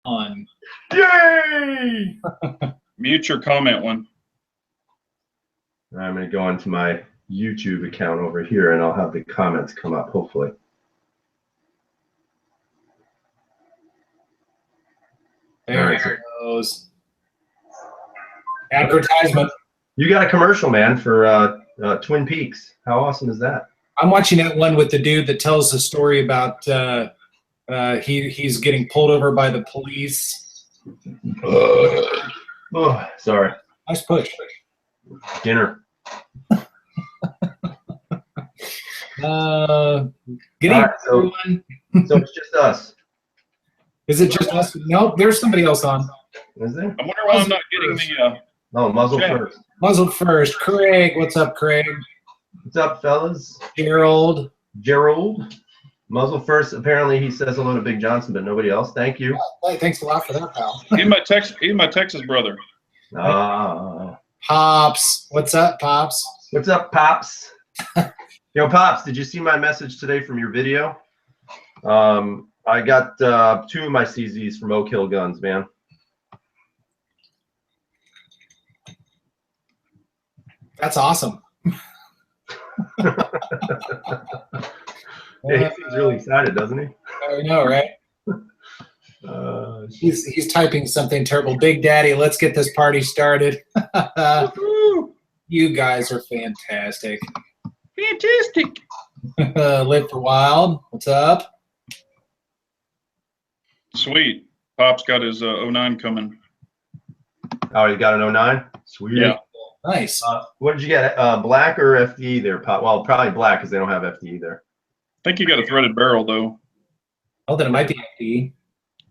on. Yay! Mute your comment one. I'm going to go into my YouTube account over here, and I'll have the comments come up, hopefully. There it goes. Advertisement. You got a commercial, man, for Twin Peaks. How awesome is that? I'm watching that one with the dude that tells the story about he's getting pulled over by the police. Oh, sorry. Nice push. Dinner. Good All evening, right, everyone. So it's just us. Is it just us? No, there's somebody else on. Is there? I wonder why I'm not getting the. No, muzzle Check. first. Muzzled first. Craig, what's up, Craig? What's up, fellas? Gerald. Gerald. Muzzle first. Apparently, he says hello to Big Johnson, but nobody else. Thank you. Hey, thanks a lot for that, pal. He's my Texas brother. Pops. What's up, Pops? What's up, Pops? Yo, Pops, did you see my message today from your video? I got 2 of my CZs from Oak Hill Guns, man. That's awesome. Yeah, he seems really excited, doesn't he? I know, right? He's typing something terrible. Big Daddy, let's get this party started. You guys are fantastic. Fantastic. Live for Wild, what's up? Sweet. Pop's got his 09 coming. Oh, you got an 09? Sweet. Yeah. Nice. What did you get? Black or FDE there, Pop? Well, probably black because they don't have FDE there. I think you got a threaded barrel though. Oh, then it might be FD.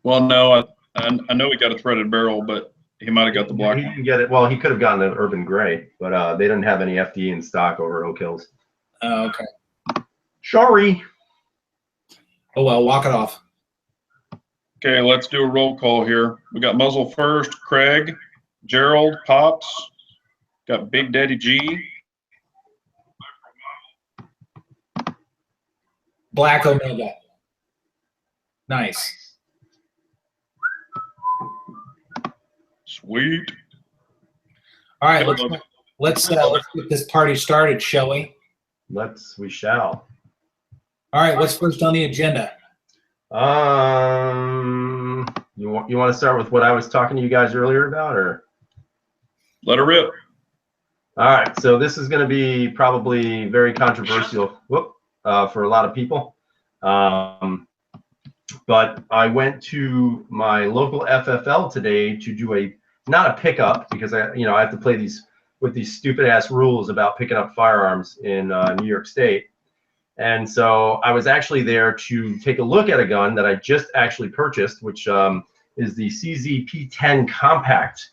Well, no, I know he got a threaded barrel, but he might have got the black He one. didn't get it. Well, he could have gotten an Urban Gray, but they didn't have any FDE in stock over at Oak Hills. Oh, okay. Sorry. Oh, well, walk it off. Okay, let's do a roll call here. We got muzzle first, Craig, Gerald, Pops, got Big Daddy G. Black Omega. Nice. Sweet. All right, let's get this party started, shall we? We shall. All right, what's first on the agenda? You want to start with what I was talking to you guys earlier about, or? Let her rip. All right, so this is going to be probably very controversial for a lot of people. But I went to my local FFL today to do not a pickup, because I have to play these stupid ass rules about picking up firearms in New York State. And so I was actually there to take a look at a gun that I just actually purchased, which is the CZ P10 Compact.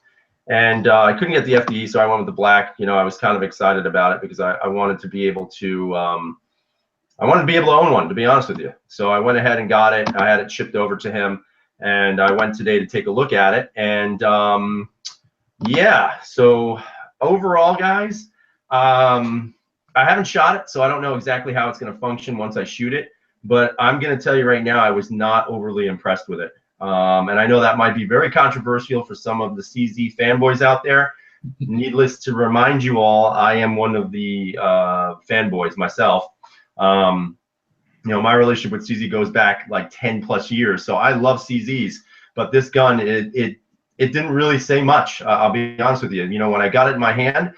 And I couldn't get the FDE, so I went with the black. I was kind of excited about it because I wanted to be able to own one, to be honest with you. So I went ahead and got it. I had it shipped over to him, and I went today to take a look at it. And yeah, so overall, guys, I haven't shot it, so I don't know exactly how it's going to function once I shoot it. But I'm going to tell you right now, I was not overly impressed with it. And I know that might be very controversial for some of the CZ fanboys out there. Needless to remind you all, I am one of the fanboys myself. My relationship with CZ goes back like 10+ years, so I love CZs. But this gun, it didn't really say much. I'll be honest with you. When I got it in my hand,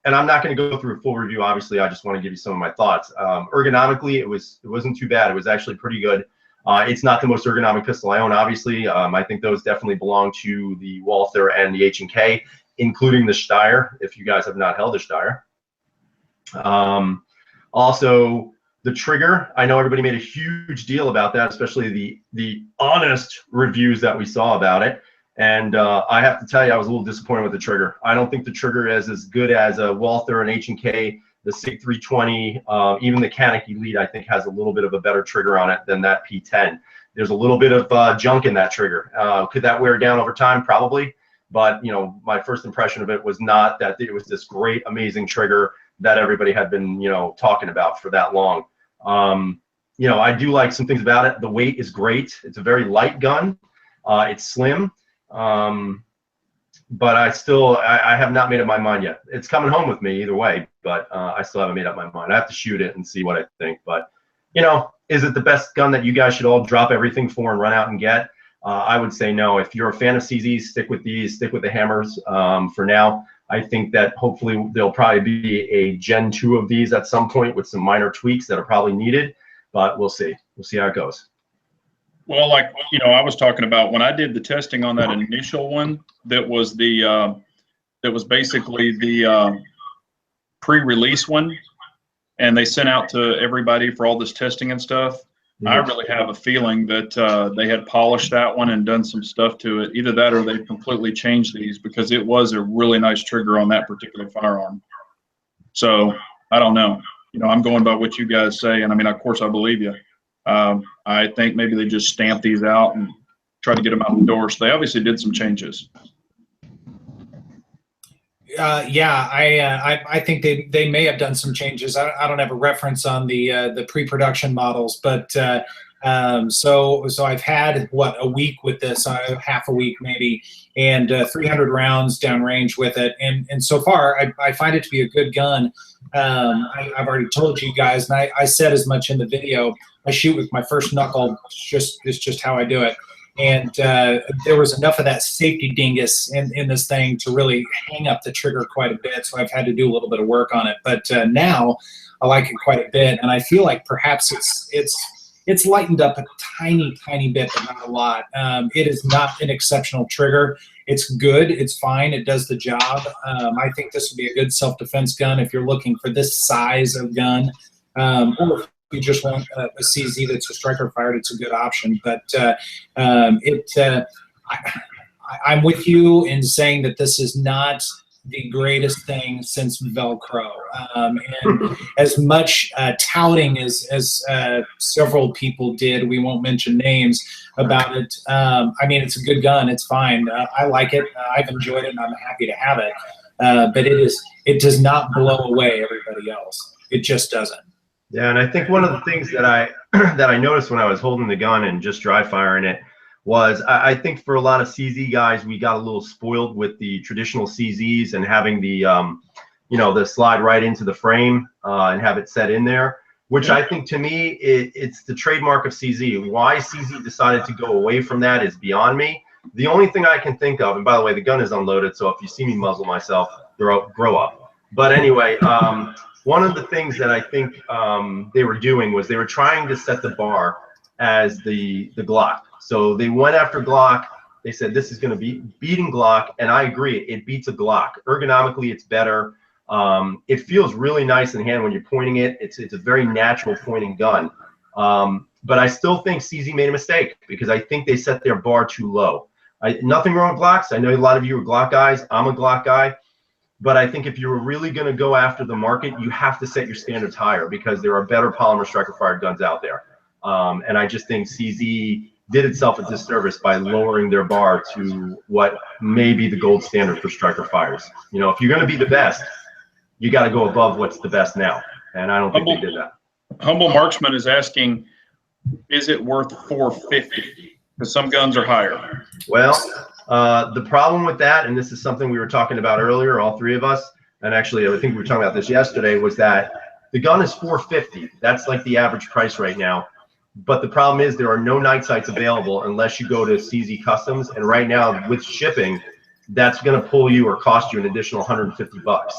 and I'm not going to go through a full review. Obviously, I just want to give you some of my thoughts. Ergonomically, it wasn't too bad. It was actually pretty good. It's not the most ergonomic pistol I own, obviously. I think those definitely belong to the Walther and the H&K, including the Steyr, if you guys have not held a Steyr. Also, the trigger, I know everybody made a huge deal about that, especially the honest reviews that we saw about it. And I have to tell you, I was a little disappointed with the trigger. I don't think the trigger is as good as a Walther and H&K, the SIG 320, even the Canic Elite, I think, has a little bit of a better trigger on it than that P10. There's a little bit of junk in that trigger. Could that wear down over time? Probably. But, my first impression of it was not that it was this great, amazing trigger that everybody had been, talking about for that long. I do like some things about it. The weight is great. It's a very light gun. It's slim, but I have not made up my mind yet. It's coming home with me either way, but I still haven't made up my mind. I have to shoot it and see what I think. But, you know, is it the best gun that you guys should all drop everything for and run out and get? I would say no. If you're a fan of CZs, stick with these, stick with the hammers for now. I think that hopefully there'll probably be a Gen 2 of these at some point with some minor tweaks that are probably needed, but we'll see. We'll see how it goes. Well, like, you know, I was talking about when I did the testing on that initial one, that was basically the pre-release one, and they sent out to everybody for all this testing and stuff. I really have a feeling that they had polished that one and done some stuff to it. Either that or they've completely changed these, because it was a really nice trigger on that particular firearm. So I don't know. You know, I'm going by what you guys say, and I mean, of course, I believe you. I think maybe they just stamped these out and tried to get them out the door. So they obviously did some changes. Yeah, I think they may have done some changes. I don't have a reference on the pre-production models, but so I've had a week with this, half a week maybe, and 300 rounds downrange with it, and so far I find it to be a good gun. I've already told you guys, and I said as much in the video. I shoot with my first knuckle. It's just how I do it. And there was enough of that safety dingus in this thing to really hang up the trigger quite a bit. So I've had to do a little bit of work on it. But now I like it quite a bit, and I feel like perhaps it's lightened up a tiny bit, but not a lot. It is not an exceptional trigger. It's good. It's fine. It does the job. I think this would be a good self-defense gun if you're looking for this size of gun, or if you just want a CZ that's a striker fired, it's a good option. But I'm with you in saying that this is not the greatest thing since Velcro. And as much touting as several people did, we won't mention names about it. I mean, it's a good gun. It's fine. I like it. I've enjoyed it, and I'm happy to have it. But it does not blow away everybody else. It just doesn't. Yeah, and I think one of the things that I noticed when I was holding the gun and just dry firing it was I think for a lot of CZ guys, we got a little spoiled with the traditional CZs and having the the slide right into the frame and have it set in there, which I think to me it's the trademark of CZ. Why CZ decided to go away from that is beyond me. The only thing I can think of, and by the way, the gun is unloaded, so if you see me muzzle myself, grow up. But anyway, one of the things that I think they were doing was they were trying to set the bar as the Glock. So they went after Glock. They said this is going to be beating Glock, and I agree. It beats a Glock. Ergonomically, it's better. It feels really nice in the hand when you're pointing it. It's a very natural pointing gun. But I still think CZ made a mistake because I think they set their bar too low. Nothing wrong with Glocks. I know a lot of you are Glock guys. I'm a Glock guy. But I think if you were really going to go after the market, you have to set your standards higher because there are better polymer striker-fired guns out there. And I just think CZ did itself a disservice by lowering their bar to what may be the gold standard for striker fires. You know, if you're going to be the best, you got to go above what's the best now. And I don't think they did that. Humble Marksman is asking, is it worth $450? Because some guns are higher. Well, the problem with that, and this is something we were talking about earlier, all three of us, and actually I think we were talking about this yesterday, was that the gun is $450. That's like the average price right now. But the problem is there are no night sights available unless you go to CZ Customs, and right now with shipping, that's going to pull you or cost you an additional $150.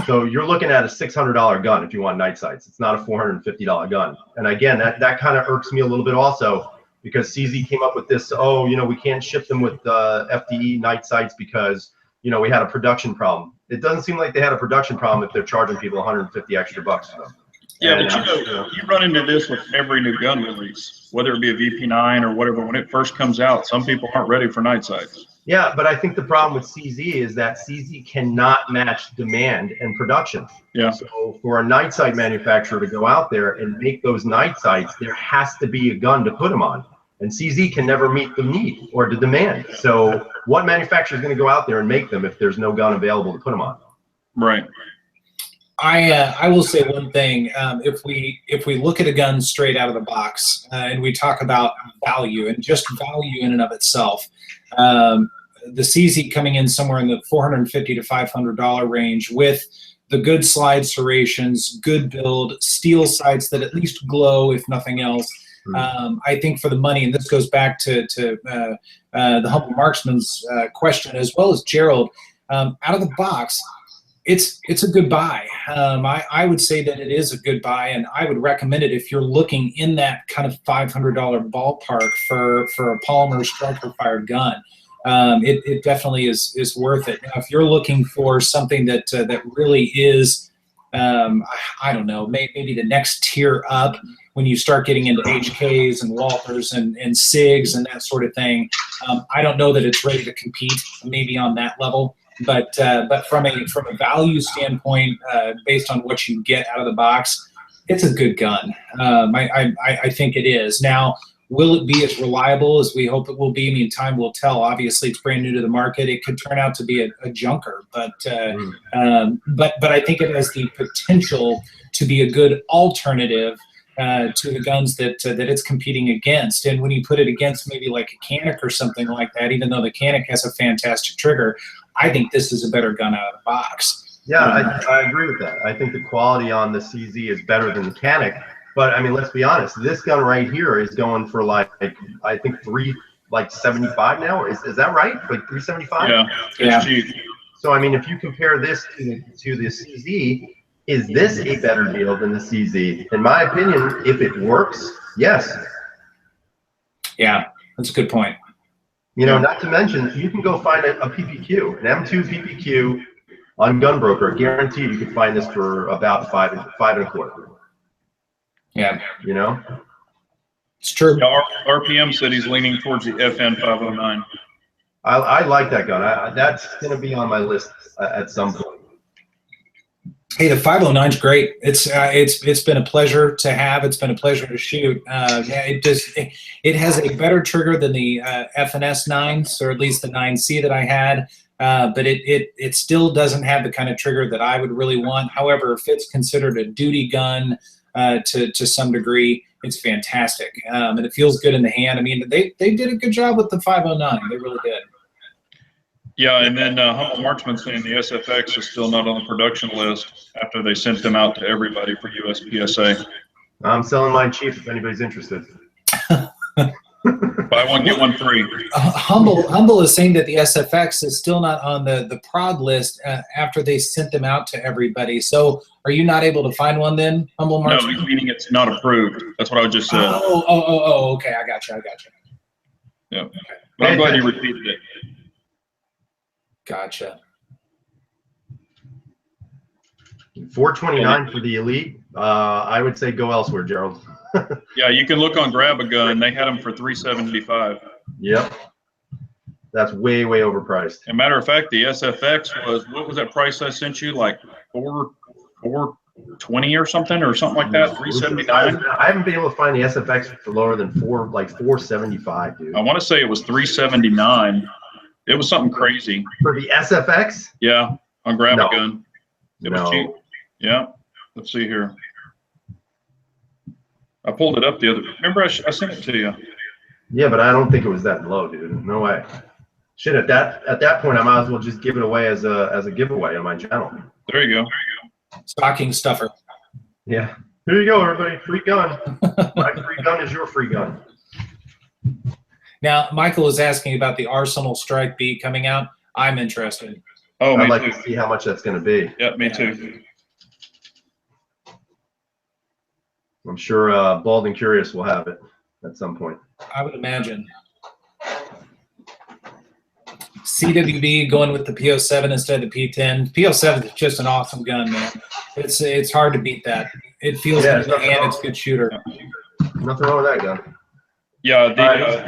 So you're looking at a $600 gun if you want night sights. It's not a $450 gun. And again, that kind of irks me a little bit also, because CZ came up with this, oh, you know, we can't ship them with FDE night sights because, you know, we had a production problem. It doesn't seem like they had a production problem if they're charging people 150 extra bucks for them. Yeah, but you run into this with every new gun release, whether it be a VP9 or whatever. When it first comes out, some people aren't ready for night sights. Yeah, but I think the problem with CZ is that CZ cannot match demand and production. Yeah. So for a night sight manufacturer to go out there and make those night sights, there has to be a gun to put them on. And CZ can never meet the need or the demand. So what manufacturer is going to go out there and make them if there's no gun available to put them on? Right. I will say one thing. If we look at a gun straight out of the box and we talk about value and just value in and of itself, the CZ coming in somewhere in the $450 to $500 range with the good slide serrations, good build, steel sights that at least glow if nothing else. I think for the money, and this goes back to the Humble Marksman's question as well as Gerald, out of the box, it's a good buy. I would say that it is a good buy, and I would recommend it if you're looking in that kind of $500 ballpark for a polymer striker-fired gun. It definitely is worth it. Now, if you're looking for something that really is, I don't know, maybe the next tier up when you start getting into HKs and Walthers and SIGs and that sort of thing, I don't know that it's ready to compete maybe on that level. But from a value standpoint, based on what you get out of the box, it's a good gun. I think it is. Now, will it be as reliable as we hope it will be? I mean, time will tell. Obviously, it's brand new to the market. It could turn out to be a junker, but I think it has the potential to be a good alternative to the guns that it's competing against. And when you put it against maybe like a Canic or something like that, even though the Canic has a fantastic trigger, I think this is a better gun out of the box. Yeah, I agree with that. I think the quality on the CZ is better than the Canic. But I mean, let's be honest. This gun right here is going for like I think $375 now. Is that right? Like $375? Yeah, it's cheap. So I mean, if you compare this to the CZ, is this a better deal than the CZ? In my opinion, if it works, yes. Yeah, that's a good point. You know, not to mention, you can go find a PPQ, an M2 PPQ on Gunbroker. Guaranteed, you can find this for about five and a quarter. Yeah, you know, it's true. Yeah, RPM said he's leaning towards the FN 509. I like that gun. That's going to be on my list at some point. Hey, the 509 is great. It's been a pleasure to have. It's been a pleasure to shoot. It has a better trigger than the FNS 9s, or at least the 9C that I had. But it still doesn't have the kind of trigger that I would really want. However, if it's considered a duty gun to some degree, it's fantastic. And it feels good in the hand. I mean, they did a good job with the 509. They really did. Yeah, and then Humble Marksman saying the SFX is still not on the production list after they sent them out to everybody for USPSA. I'm selling mine cheap if anybody's interested. Buy one, get one free. Humble is saying that the SFX is still not on the prod list after they sent them out to everybody. So are you not able to find one then, Humble Marksman? No, meaning it's not approved. That's what I just said. Oh, okay. I got you. Yeah. Okay. But I'm glad you repeated it. Gotcha. 429 for the Elite. I would say go elsewhere, Gerald. Yeah, you can look on Grab a Gun. They had them for $375. Yep. That's way overpriced. As a matter of fact, the SFX was, what was that price I sent you? Like $420 or something like that. $379. I haven't been able to find the SFX for lower than $475, dude. I want to say it was $379. It was something crazy. For the SFX? Yeah, on Grab a Gun. It was No. cheap. Yeah. Let's see here. I pulled it up the other. Remember, I sent it to you. Yeah, but I don't think it was that low, dude. No way. Shit, at that point, I might as well just give it away as a giveaway on my channel. There you go. Stocking stuffer. Yeah. Here you go, everybody. Free gun. My free gun is your free gun. Now, Michael is asking about the Arsenal Strike B coming out. I'm interested. Oh, I'd like too. to see how much that's going to be. Yeah, me too. I'm sure Bald and Curious will have it at some point. I would imagine. CWB going with the PO7 instead of the P10. PO7 is just an awesome gun, man. It's hard to beat that. It feels good in the hand. It's a good shooter. Nothing wrong with that gun. Yeah,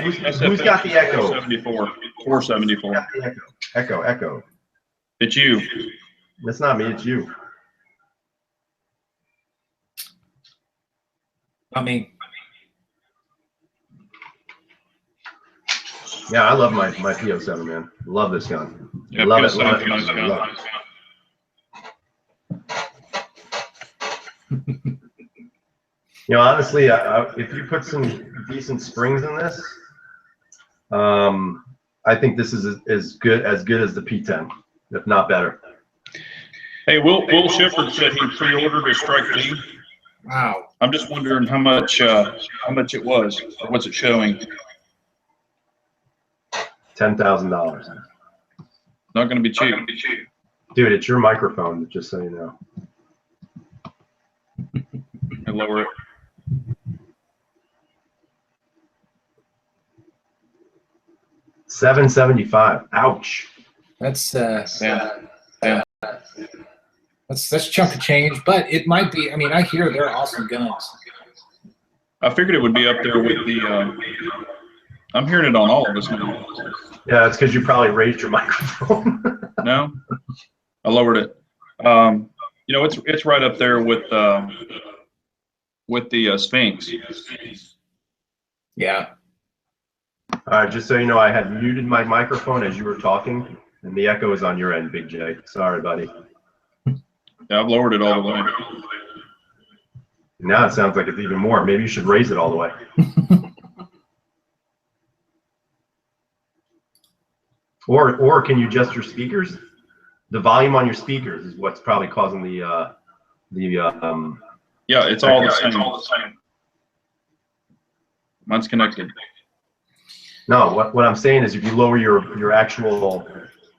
who's got the Echo? 474. Got the Echo. It's you. That's not me. It's you. I mean, yeah, I love my PO7, man. Love this gun. Yeah, love PO7 it. is a nice gun. You know, honestly, if you put some decent springs in this, I think this is as good as the P10, if not better. Hey, Will Shepard said he pre-ordered a Strike B. Wow. I'm just wondering how much it was, or what's it showing? $10,000. Not going to be cheap. Dude, it's your microphone, just so you know. I lower it. $775. Ouch. That's Yeah. that's chunk of change, but it might be. I mean, I hear they're awesome guns. I figured it would be up there with the. I'm hearing it on all of us now. Yeah, it's because you probably raised your microphone. No, I lowered it. You know, it's right up there with the Sphinx. Yeah. Just so you know, I had muted my microphone as you were talking, and the echo is on your end, Big J. Sorry, buddy. Yeah, I've lowered it all the way. Now it sounds like it's even more. Maybe you should raise it all the way. Or can you adjust your speakers? The volume on your speakers is what's probably causing the Yeah, it's all the same. Mine's connected. No, what I'm saying is if you lower your actual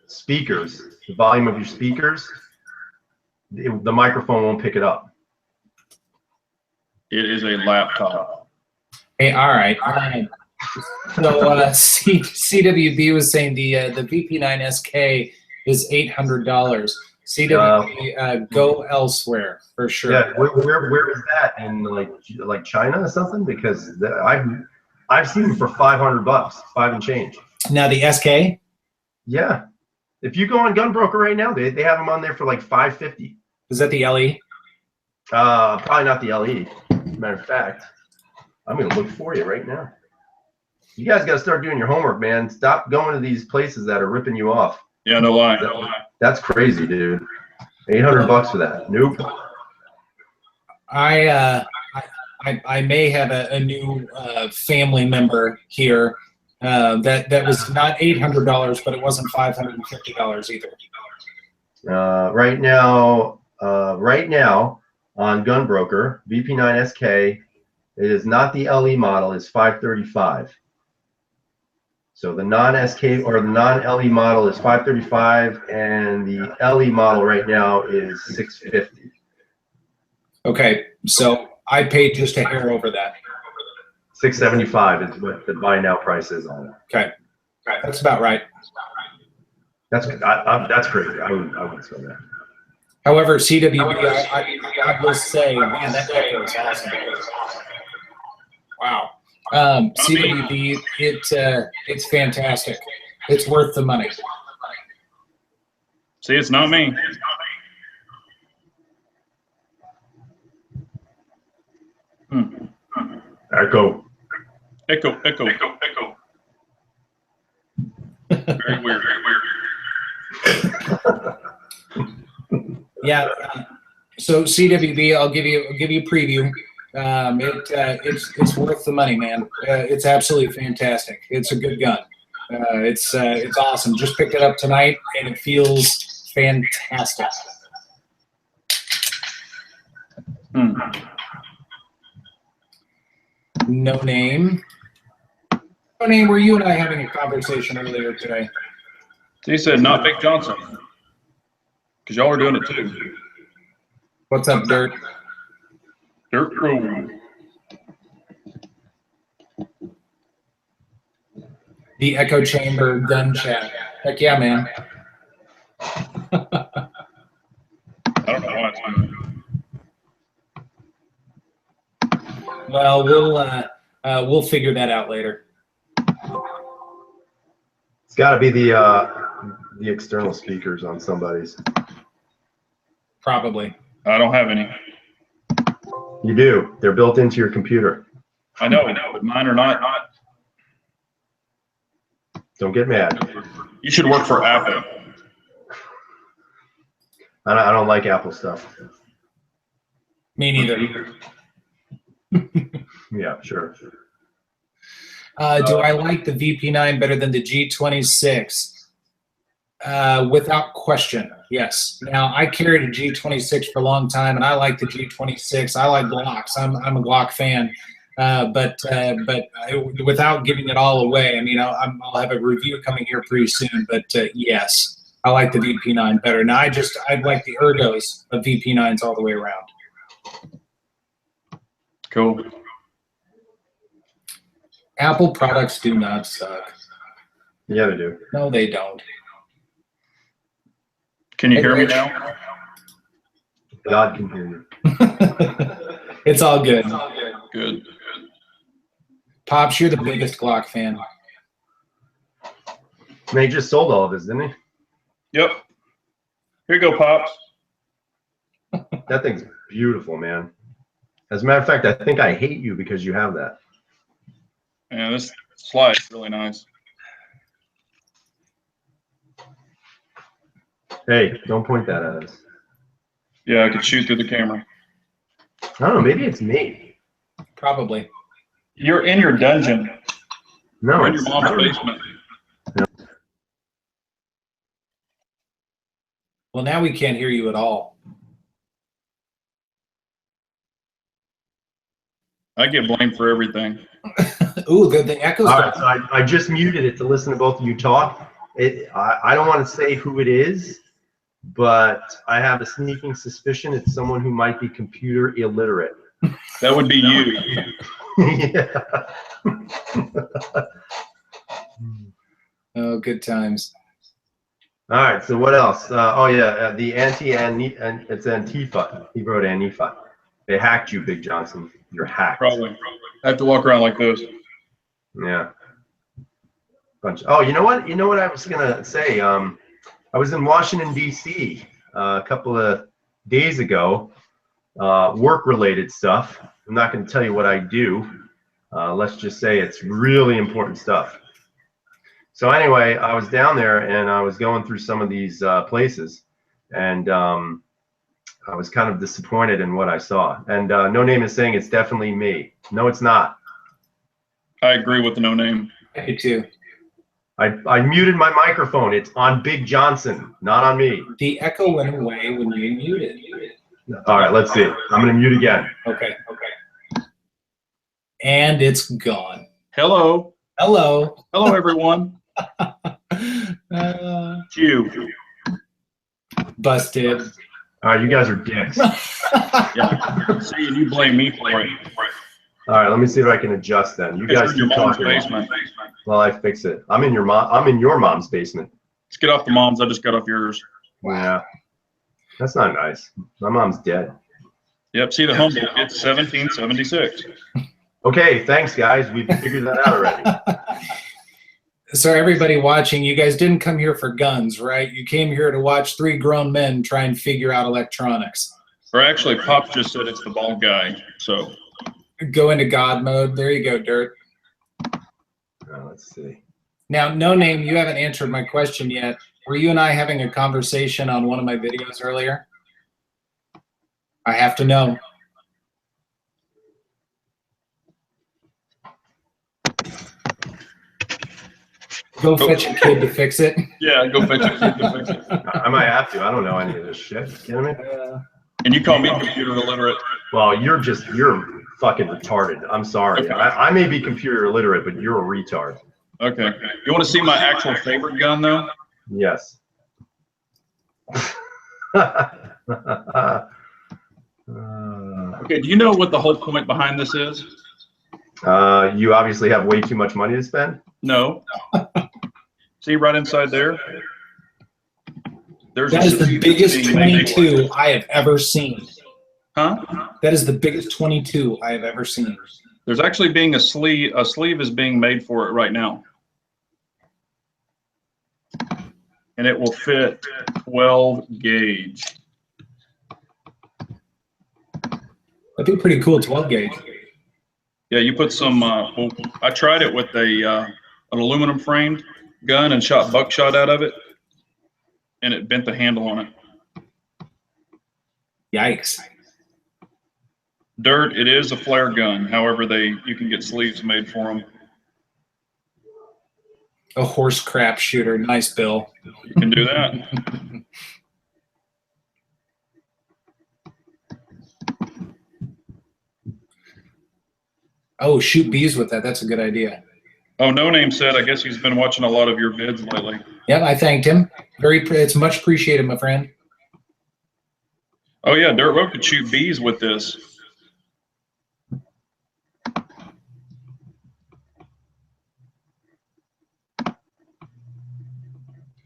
speakers, the volume of your speakers, the microphone won't pick it up. It is a laptop. Hey, all right. So CWB was saying the VP9 SK is $800. CWB, go elsewhere for sure. Yeah, where is that in like China or something? Because I've seen them for $500, 5 and change. Now the SK. Yeah, if you go on Gunbroker right now, they have them on there for like $550. Is that the LE? Probably not the LE. Matter of fact, I'm gonna look for you right now. You guys got to start doing your homework, man. Stop going to these places that are ripping you off. Yeah, no lie. That's crazy, dude. $800 for that. Nope. I may have a new family member here that was not $800, but it wasn't $550 either. Right now on Gunbroker, VP9 SK, it is not the LE model, it's $535. So the non-SK or the non-LE model is $535, and the LE model right now is $650. Okay, so I paid just a hair over that. $675 is what the buy now price is on it. Okay, that's about right. That's crazy. I wouldn't say that. However, CWB, I will say, man, that echo is awesome. Wow. CWB, it's fantastic. It's worth the money. See, it's not me. Echo. Very weird. Yeah. So CWB, I'll give you a preview. It's worth the money, man. It's absolutely fantastic. It's a good gun. It's awesome. Just picked it up tonight, and it feels fantastic. No name. No name. Were you and I having a conversation earlier today? He said, "Not Big Jonson," because y'all are doing it too. What's up, Dirt? Dirt room. The echo chamber gun chat. Heck yeah, man. I don't know why it's doing that. Well, we'll figure that out later. It's got to be the external speakers on somebody's. Probably. I don't have any. You do. They're built into your computer. I know, but mine are not. Don't get mad. You should work for Apple. I don't like Apple stuff. Me neither. Yeah, sure. Do I like the VP9 better than the G26? Without question, yes. Now, I carried a G26 for a long time, and I like the G26. I like Glocks. I'm a Glock fan. But without giving it all away, I mean, I'll have a review coming here pretty soon. But yes, I like the VP9 better. Now, I like the ergos of VP9s all the way around. Cool. Apple products do not suck. Yeah, they do. No, they don't. Can you hear me now? God can hear you. It's all good. Good. Pops, you're the biggest Glock fan. And he just sold all of his, didn't he? Yep. Here you go, Pops. That thing's beautiful, man. As a matter of fact, I think I hate you because you have that. Yeah, this slide's really nice. Hey, don't point that at us. Yeah, I could shoot through the camera. I don't know. Maybe it's me. Probably. You're in your dungeon. No, You're in it's your mom's basement. Well, now we can't hear you at all. I get blamed for everything. Ooh, the echo's all right. So I just muted it to listen to both of you talk. I don't want to say who it is, but I have a sneaking suspicion it's someone who might be computer illiterate. That would be you. Yeah. Oh, good times. All right. So what else? Oh yeah, the it's Antifa. He wrote Antifa. They hacked you, Big Jonson. You're hacked. Probably. I have to walk around like this. Yeah. Oh, you know what? You know what I was gonna say? I was in Washington D.C. A couple of days ago. Work-related stuff. I'm not going to tell you what I do. Let's just say it's really important stuff. So anyway, I was down there and I was going through some of these places, and I was kind of disappointed in what I saw. And No Name is saying it's definitely me. No, it's not. I agree with the No Name. Me too. I muted my microphone. It's on Big Jonson, not on me. The echo went away when you muted. All right, let's see. I'm going to mute again. Okay. And it's gone. Hello. Hello. Hello, everyone. You. Busted. All right, you guys are dicks. Yeah. See, and you blame me for it. All right, let me see if I can adjust then. You guys keep talking while I fix it. I'm in your mom's basement. Let's get off the mom's. I just got off yours. Yeah, that's not nice. My mom's dead. Yep. See the humble. It's 1776. Okay, thanks guys. We figured that out already. So everybody watching, you guys didn't come here for guns, right? You came here to watch three grown men try and figure out electronics. Or actually, Pop just said it's the bald guy. So go into God mode. There you go, Dirt. Let's see. Now, No Name, you haven't answered my question yet. Were you and I having a conversation on one of my videos earlier? I have to know. Go fetch a kid to fix it. Yeah, go fetch a kid to fix it. I might have to. I don't know any of this shit. You know what I mean? And you call me computer illiterate. Well, you're fucking retarded. I'm sorry. Okay. I may be computer illiterate, but you're a retard. Okay. You want to see my actual favorite gun, though? Yes. Okay, do you know what the whole point behind this is? You obviously have way too much money to spend. No. See right inside there? That is the biggest 22 I have ever seen. Huh? That is the biggest 22 I have ever seen. There's actually being a sleeve is being made for it right now. And it will fit 12 gauge. That'd be pretty cool, 12 gauge. Yeah, you put some, well, I tried it with an aluminum framed gun and shot buckshot out of it, and it bent the handle on it. Yikes. Dirt, it is a flare gun. However, you can get sleeves made for them. A horse crap shooter. Nice, Bill. You can do that. Oh, shoot bees with that. That's a good idea. Oh, No Name said, I guess he's been watching a lot of your vids lately. Yep, I thanked him. It's much appreciated, my friend. Oh yeah, Dirt Road could shoot bees with this.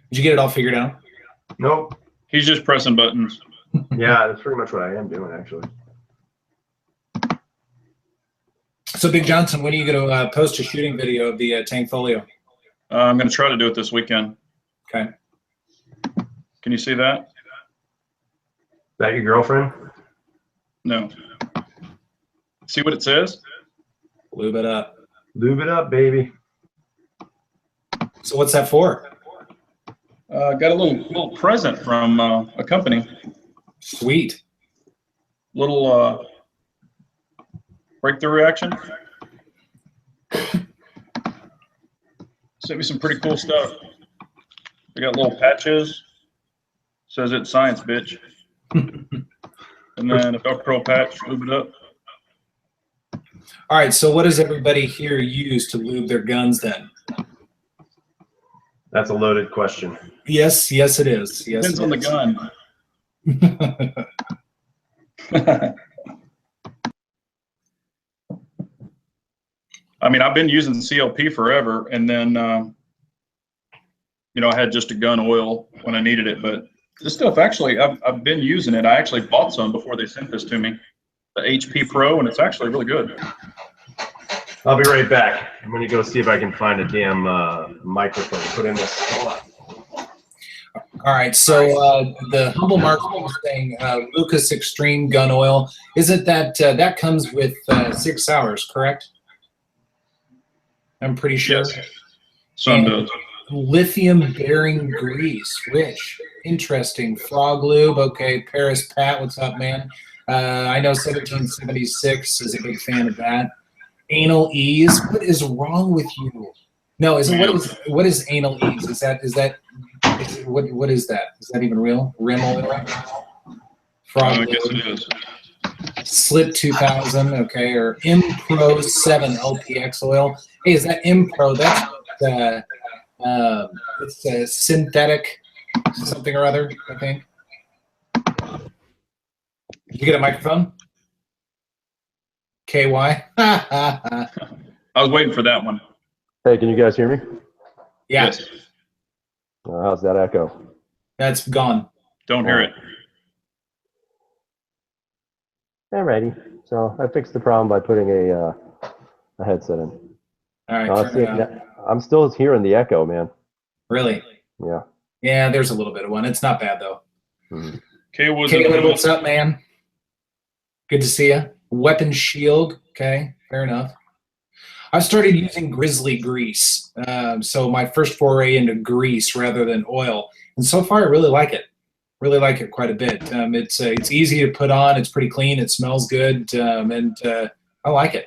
Did you get it all figured out? Nope. He's just pressing buttons. Yeah, that's pretty much what I am doing, actually. So, Big Jonson, when are you going to post a shooting video of the tank folio? I'm going to try to do it this weekend. Okay. Can you see that? Is that your girlfriend? No. See what it says? Lube it up. Lube it up, baby. So, what's that for? Got a little present from a company. Sweet. Little breakthrough reaction. Sent me some pretty cool stuff. We got little patches. Says it's science, bitch. And then a Velcro patch, lube it up. All right, so what does everybody here use to lube their guns then? That's a loaded question. Yes, it is. Yes, Depends on the gun. I mean, I've been using CLP forever, and then, I had just a gun oil when I needed it. But this stuff, actually, I've been using it. I actually bought some before they sent this to me, the HP Pro, and it's actually really good. I'll be right back. I'm going to go see if I can find a damn microphone to put in this. Hold on. All right, so the humble marketing thing, Lucas Extreme Gun Oil, isn't that that comes with 6 hours, correct? I'm pretty sure. Yes. Some does. Lithium bearing grease, rich, interesting. Frog lube, okay. Paris Pat, what's up, man? I know 1776 is a big fan of that. Anal ease, what is wrong with you? No, what is anal ease? What is that? Is that even real? Rim oil? Frog I guess lube. it is. Slip 2000, okay, or Impro 7 LPX oil. Hey, is that Impro? That's it's a synthetic something or other, I think. Did you get a microphone? KY? I was waiting for that one. Hey, can you guys hear me? Yeah, Yes. How's that echo? that's gone. Don't hear it. Alrighty. So I fixed the problem by putting a headset in. All right, turn it on. I'm still hearing the echo, man. Really? Yeah. Yeah, there's a little bit of one. It's not bad, though. Mm-hmm. Caleb, what's up, man? Good to see you. Weapon shield. Okay, fair enough. I started using grizzly grease. So my first foray into grease rather than oil. And so far, I really like it. Really like it quite a bit. It's easy to put on. It's pretty clean. It smells good. And I like it.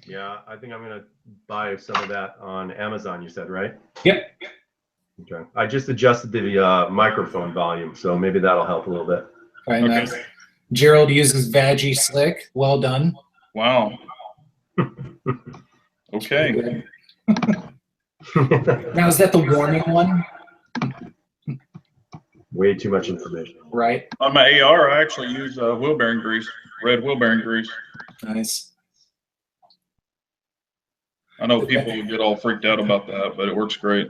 Yeah, I think I'm going to buy some of that on Amazon, you said, right? Yep. Okay. I just adjusted the microphone volume, so maybe that'll help a little bit. Okay, nice. Gerald uses Veggie Slick. Well done. Wow. Okay. Now, is that the warming one? Way too much information. Right. On my AR, I actually use wheel bearing grease, red wheel bearing grease. Nice. I know people would get all freaked out about that, but it works great.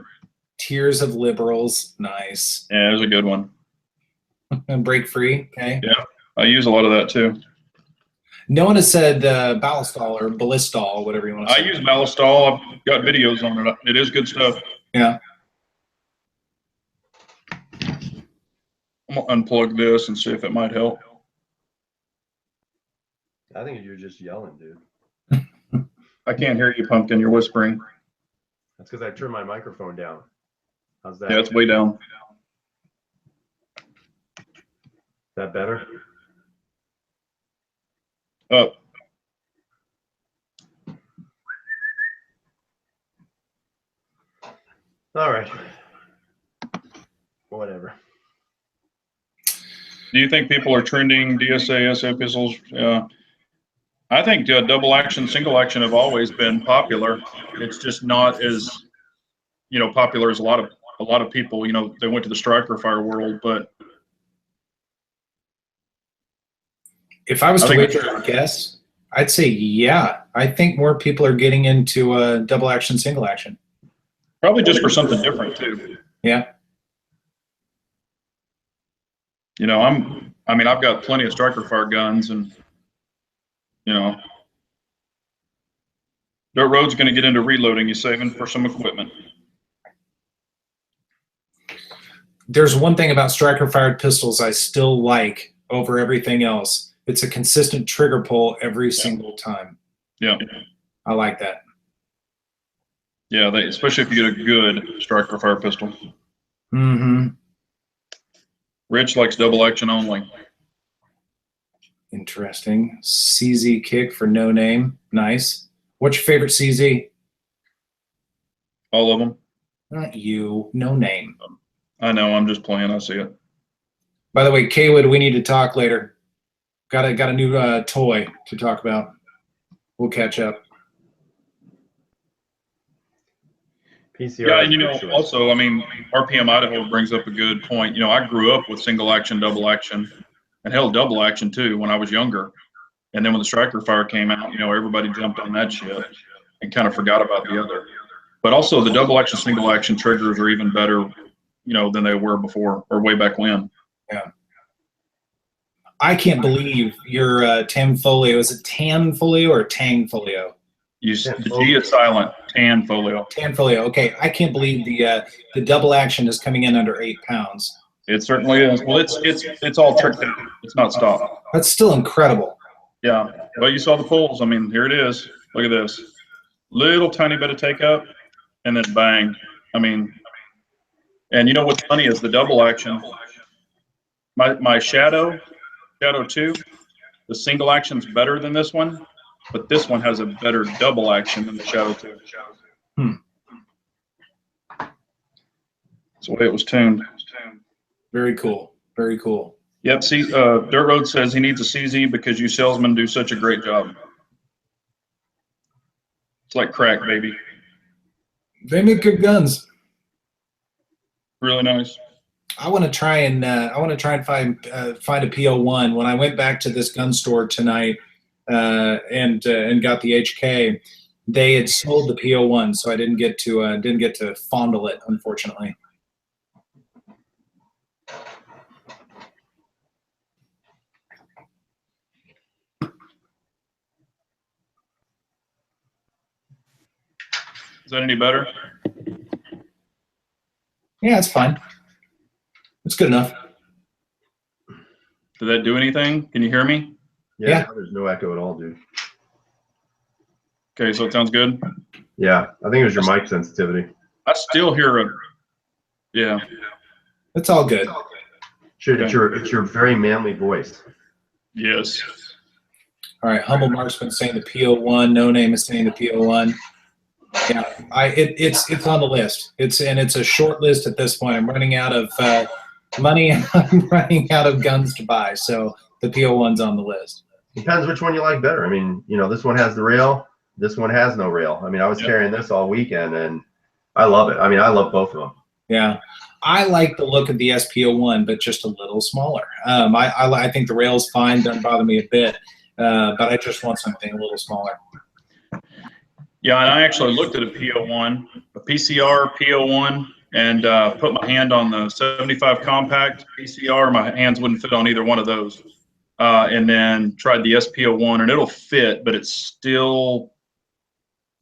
Tears of Liberals. Nice. Yeah, it was a good one. And break free. Okay. Yeah, I use a lot of that too. No one has said Ballistol or Ballistol, whatever you want to say. I use Ballistol. I've got videos on it. It is good stuff. Yeah. I'm going to unplug this and see if it might help. I think you're just yelling, dude. I can't hear you, Pumpkin. You're whispering. That's because I turned my microphone down. How's that? Yeah, it's way down. Is that better? Up. All right. Whatever. Do you think people are trending DSA SA pistols? I think double action, single action have always been popular. It's just not as, popular as a lot of people. They went to the striker fire world, but if I was to wager a guess, I'd say yeah. I think more people are getting into double action, single action. Probably just for something different too. Yeah. I've got plenty of striker fire guns, and Dirt Road's going to get into reloading. You saving for some equipment. There's one thing about striker fired pistols I still like over everything else. It's a consistent trigger pull every single time. Yeah. I like that. Yeah, especially if you get a good striker fire pistol. Mm-hmm. Rich likes double action only. Interesting. CZ kick for no name. Nice. What's your favorite CZ? All of them. Not you. No name. I know. I'm just playing. I see it. By the way, Kaywood, we need to talk later. Got a new toy to talk about. We'll catch up. PCR. Yeah, and also, RPM Idaho brings up a good point. I grew up with single action, double action, and hell, double action too when I was younger. And then when the striker fire came out, everybody jumped on that shit and kind of forgot about the other. But also the double action, single action triggers are even better, than they were before or way back when. Yeah. I can't believe your Tanfolio. Is it Tanfolio or Tangfolio? The G is silent. Tanfolio. Tanfolio. Okay, I can't believe the double action is coming in under 8 pounds. It certainly is. Well, it's all tricked out. It's not stopped. That's still incredible. Yeah. Well, you saw the pulls. Here it is. Look at this. Little tiny bit of take up, and then bang. And what's funny is the double action. My Shadow 2, the single action's better than this one, but this one has a better double action than the Shadow 2. That's the way it was tuned. Very cool. Very cool. Yep. See, Dirt Road says he needs a CZ because you salesmen do such a great job. It's like crack, baby. They make good guns. Really nice. I want to try and find a P01. When I went back to this gun store tonight and got the HK, they had sold the P01, so I didn't get to fondle it, unfortunately. Is that any better? Yeah, it's fine. It's good enough. Did that do anything? Can you hear me? Yeah. There's no echo at all, dude. Okay, so it sounds good. Yeah, I think it was your mic sensitivity. I still hear a. Yeah. It's all good. It's your very manly voice. Yes. All right, Humble Marksman saying the P01. No Name is saying the P01. Yeah, it's on the list. It's a short list at this point. I'm running out of money. I'm running out of guns to buy, so the P01's on the list. Depends which one you like better. This one has the rail. This one has no rail. I was carrying this all weekend, and I love it. I love both of them. Yeah, I like the look of the SP01, but just a little smaller. I think the rail's fine. Doesn't bother me a bit, but I just want something a little smaller. Yeah, and I actually looked at a P01, a PCR P01, and put my hand on the 75 compact PCR. My hands wouldn't fit on either one of those. And then tried the SP01, and it'll fit, but it's still,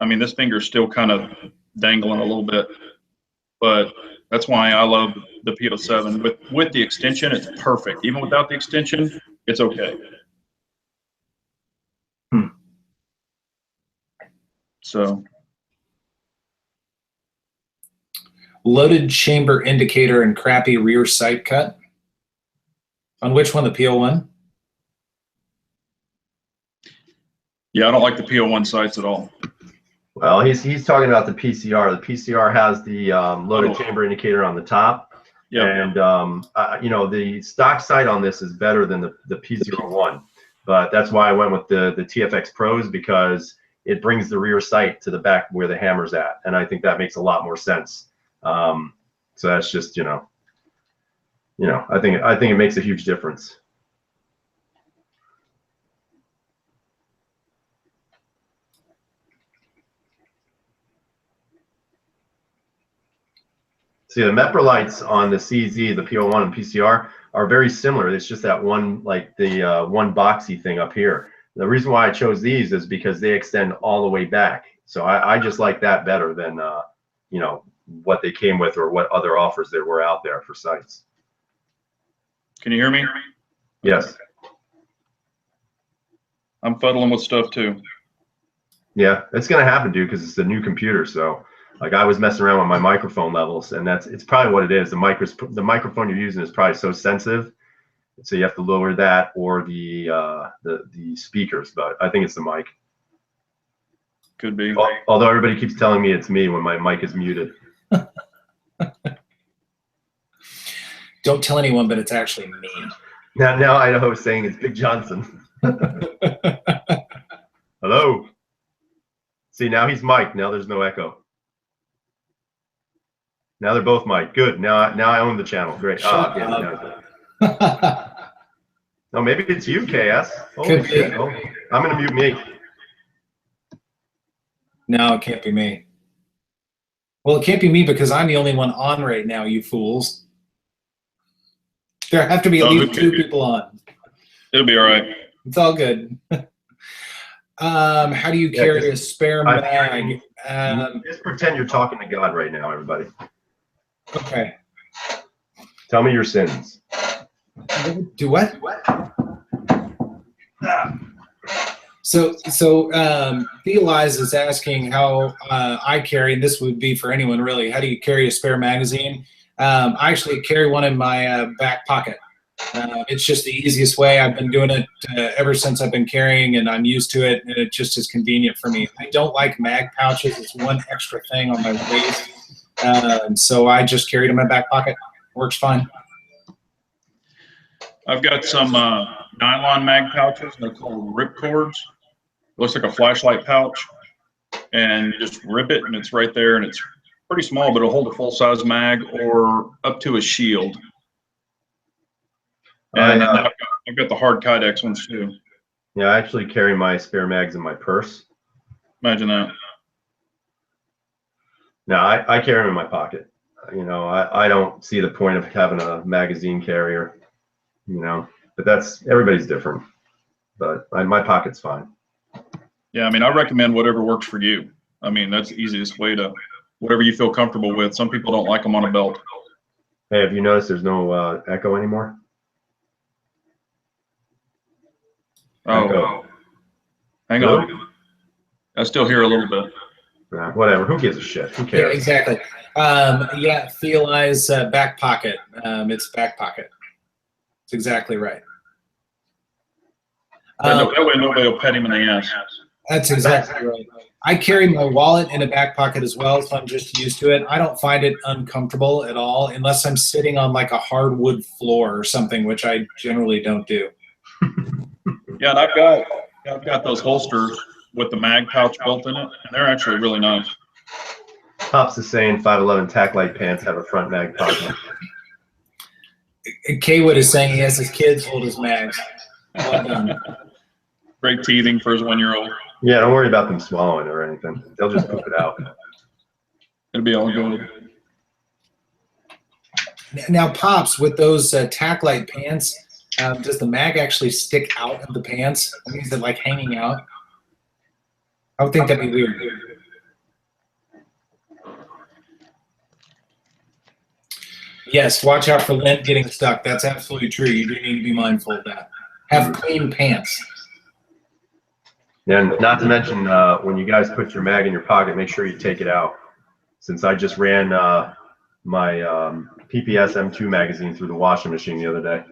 this finger's still kind of dangling a little bit. But that's why I love the P07. With the extension, it's perfect. Even without the extension, it's okay. So, loaded chamber indicator and crappy rear sight cut. On which one, the P01? Yeah, I don't like the PO1 sights at all. Well, he's talking about the PCR. The PCR has the loaded chamber indicator on the top. Yeah. And, you know, the stock sight on this is better than the P01. But that's why I went with the TFX Pros, because it brings the rear sight to the back where the hammer's at. And I think that makes a lot more sense. So that's just, you know, I think it makes a huge difference. See, the MEPR lights on the CZ, the PO1 and PCR are very similar. It's just that one, like the one boxy thing up here. The reason why I chose these is because they extend all the way back. So I just like that better than, you know, what they came with or what other offers there were out there for sights. Can you hear me? Yes. I'm fuddling with stuff too. Yeah, it's going to happen, dude, because it's a new computer. So like I was messing around with my microphone levels, and it's probably what it is. The microphone you're using is probably so sensitive, so you have to lower that or the speakers. But I think it's the mic. Could be. Although everybody keeps telling me it's me when my mic is muted. Don't tell anyone, but it's actually me. Now Idaho's saying it's Big Jonson. Hello. See, now he's Mike. Now there's no echo. Now they're both Mike. Good. Now I own the channel. Great. No, maybe it's you, KS. Holy shit. Oh, I'm gonna mute me. No, it can't be me. Well, it can't be me because I'm the only one on right now, you fools. There have to be at least 2 people on. It'll be all right. It's all good. How do you carry a spare mag? Just pretend you're talking to God right now, everybody. Okay. Tell me your sins. Do what? So Theolize is asking how I carry, and this would be for anyone really, how do you carry a spare magazine? I actually carry one in my back pocket. It's just the easiest way. I've been doing it ever since I've been carrying, and I'm used to it, and it just is convenient for me. I don't like mag pouches. It's one extra thing on my waist. So I just carry it in my back pocket. Works fine. I've got some nylon mag pouches. They're called rip cords. It looks like a flashlight pouch, and you just rip it, and it's right there, and it's pretty small, but it'll hold a full-size mag or up to a shield. And I've got the hard Kydex ones too. Yeah, I actually carry my spare mags in my purse. Imagine that. No, I carry them in my pocket. You know, I don't see the point of having a magazine carrier, you know, but everybody's different. But my pocket's fine. Yeah, I mean, I recommend whatever works for you. I mean, that's the easiest way to, whatever you feel comfortable with. Some people don't like them on a belt. Hey, have you noticed there's no echo anymore? Oh, echo. Hang on. I still hear a little bit. Yeah, whatever. Who gives a shit? Who cares? Yeah, exactly. Yeah, Theolize back pocket. It's back pocket. It's exactly right. That way nobody will pet him in the ass. That's exactly right. I carry my wallet in a back pocket as well, so I'm just used to it. I don't find it uncomfortable at all unless I'm sitting on like a hardwood floor or something, which I generally don't do. Yeah, and I've got those holsters with the mag pouch built in it, and they're actually really nice. Pops is saying 511 tack light pants have a front mag pocket. Kaywood is saying he has his kids hold his mags. Well done. Great teething for his 1-year-old. Yeah, don't worry about them swallowing or anything. They'll just poop it out. It'll be all good. Now, Pops, with those tack light pants, does the mag actually stick out of the pants? I mean, is it like hanging out? I would think that'd be weird. Yes, watch out for lint getting stuck. That's absolutely true. You do need to be mindful of that. Have clean pants. And not to mention, when you guys put your mag in your pocket, make sure you take it out. Since I just ran my PPS M2 magazine through the washing machine the other day.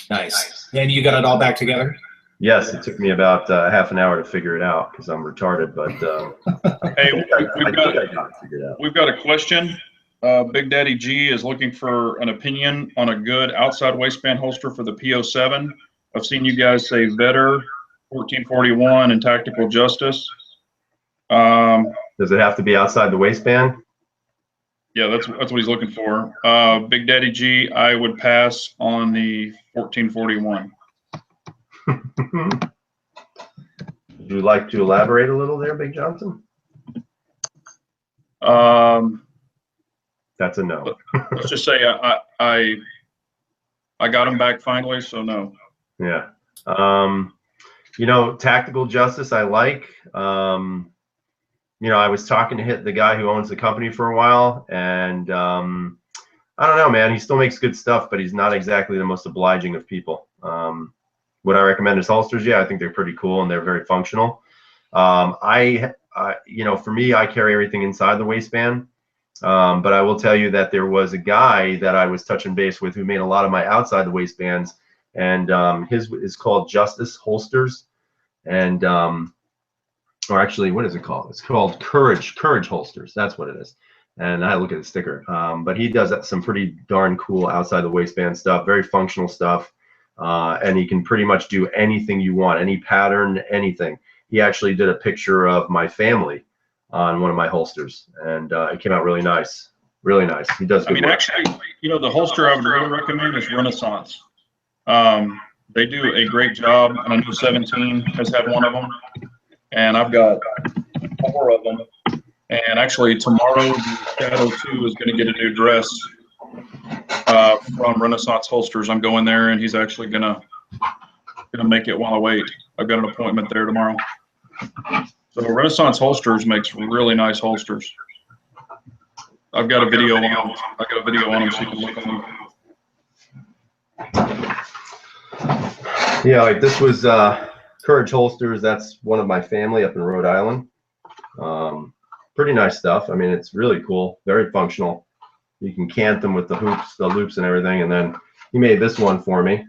Nice. And you got it all back together? Yes, it took me about half an hour to figure it out because I'm retarded, but Hey, I got it figured out. we've got a question. Big Daddy G is looking for an opinion on a good outside waistband holster for the P07. I've seen you guys say Vetter, 1441, and Tactical Justice. Does it have to be outside the waistband? Yeah, that's what he's looking for. Big Daddy G, I would pass on the 1441. Would you like to elaborate a little there, Big Jonson? That's a no. Let's just say I got him back finally, so no. Yeah. You know, Tactical Justice I like. You know, I was talking to the guy who owns the company for a while, and I don't know, man. He still makes good stuff, but he's not exactly the most obliging of people. Would I recommend his holsters? Yeah, I think they're pretty cool and they're very functional. You know, for me, I carry everything inside the waistband. But I will tell you that there was a guy that I was touching base with who made a lot of my outside the waistbands, and his is called Justice Holsters, and or actually, what is it called? It's called Courage Holsters. That's what it is. And I look at the sticker. But he does some pretty darn cool outside the waistband stuff, very functional stuff, and he can pretty much do anything you want, any pattern, anything. He actually did a picture of my family on one of my holsters, and it came out really nice. Really nice. He does good work. Actually, you know, the holster I would really recommend is Renaissance. They do a great job, and I know 17 has had one of them, and I've got 4 of them. And actually, tomorrow, the Shadow 2 is going to get a new dress from Renaissance Holsters. I'm going there, and he's actually gonna make it while I wait. I've got an appointment there tomorrow. So Renaissance Holsters makes really nice holsters. I've got a video on them. I got a video on them so you can look on them. Yeah, like this was Courage Holsters. That's one of my family up in Rhode Island. Pretty nice stuff. I mean, it's really cool, very functional. You can cant them with the hoops, the loops and everything. And then he made this one for me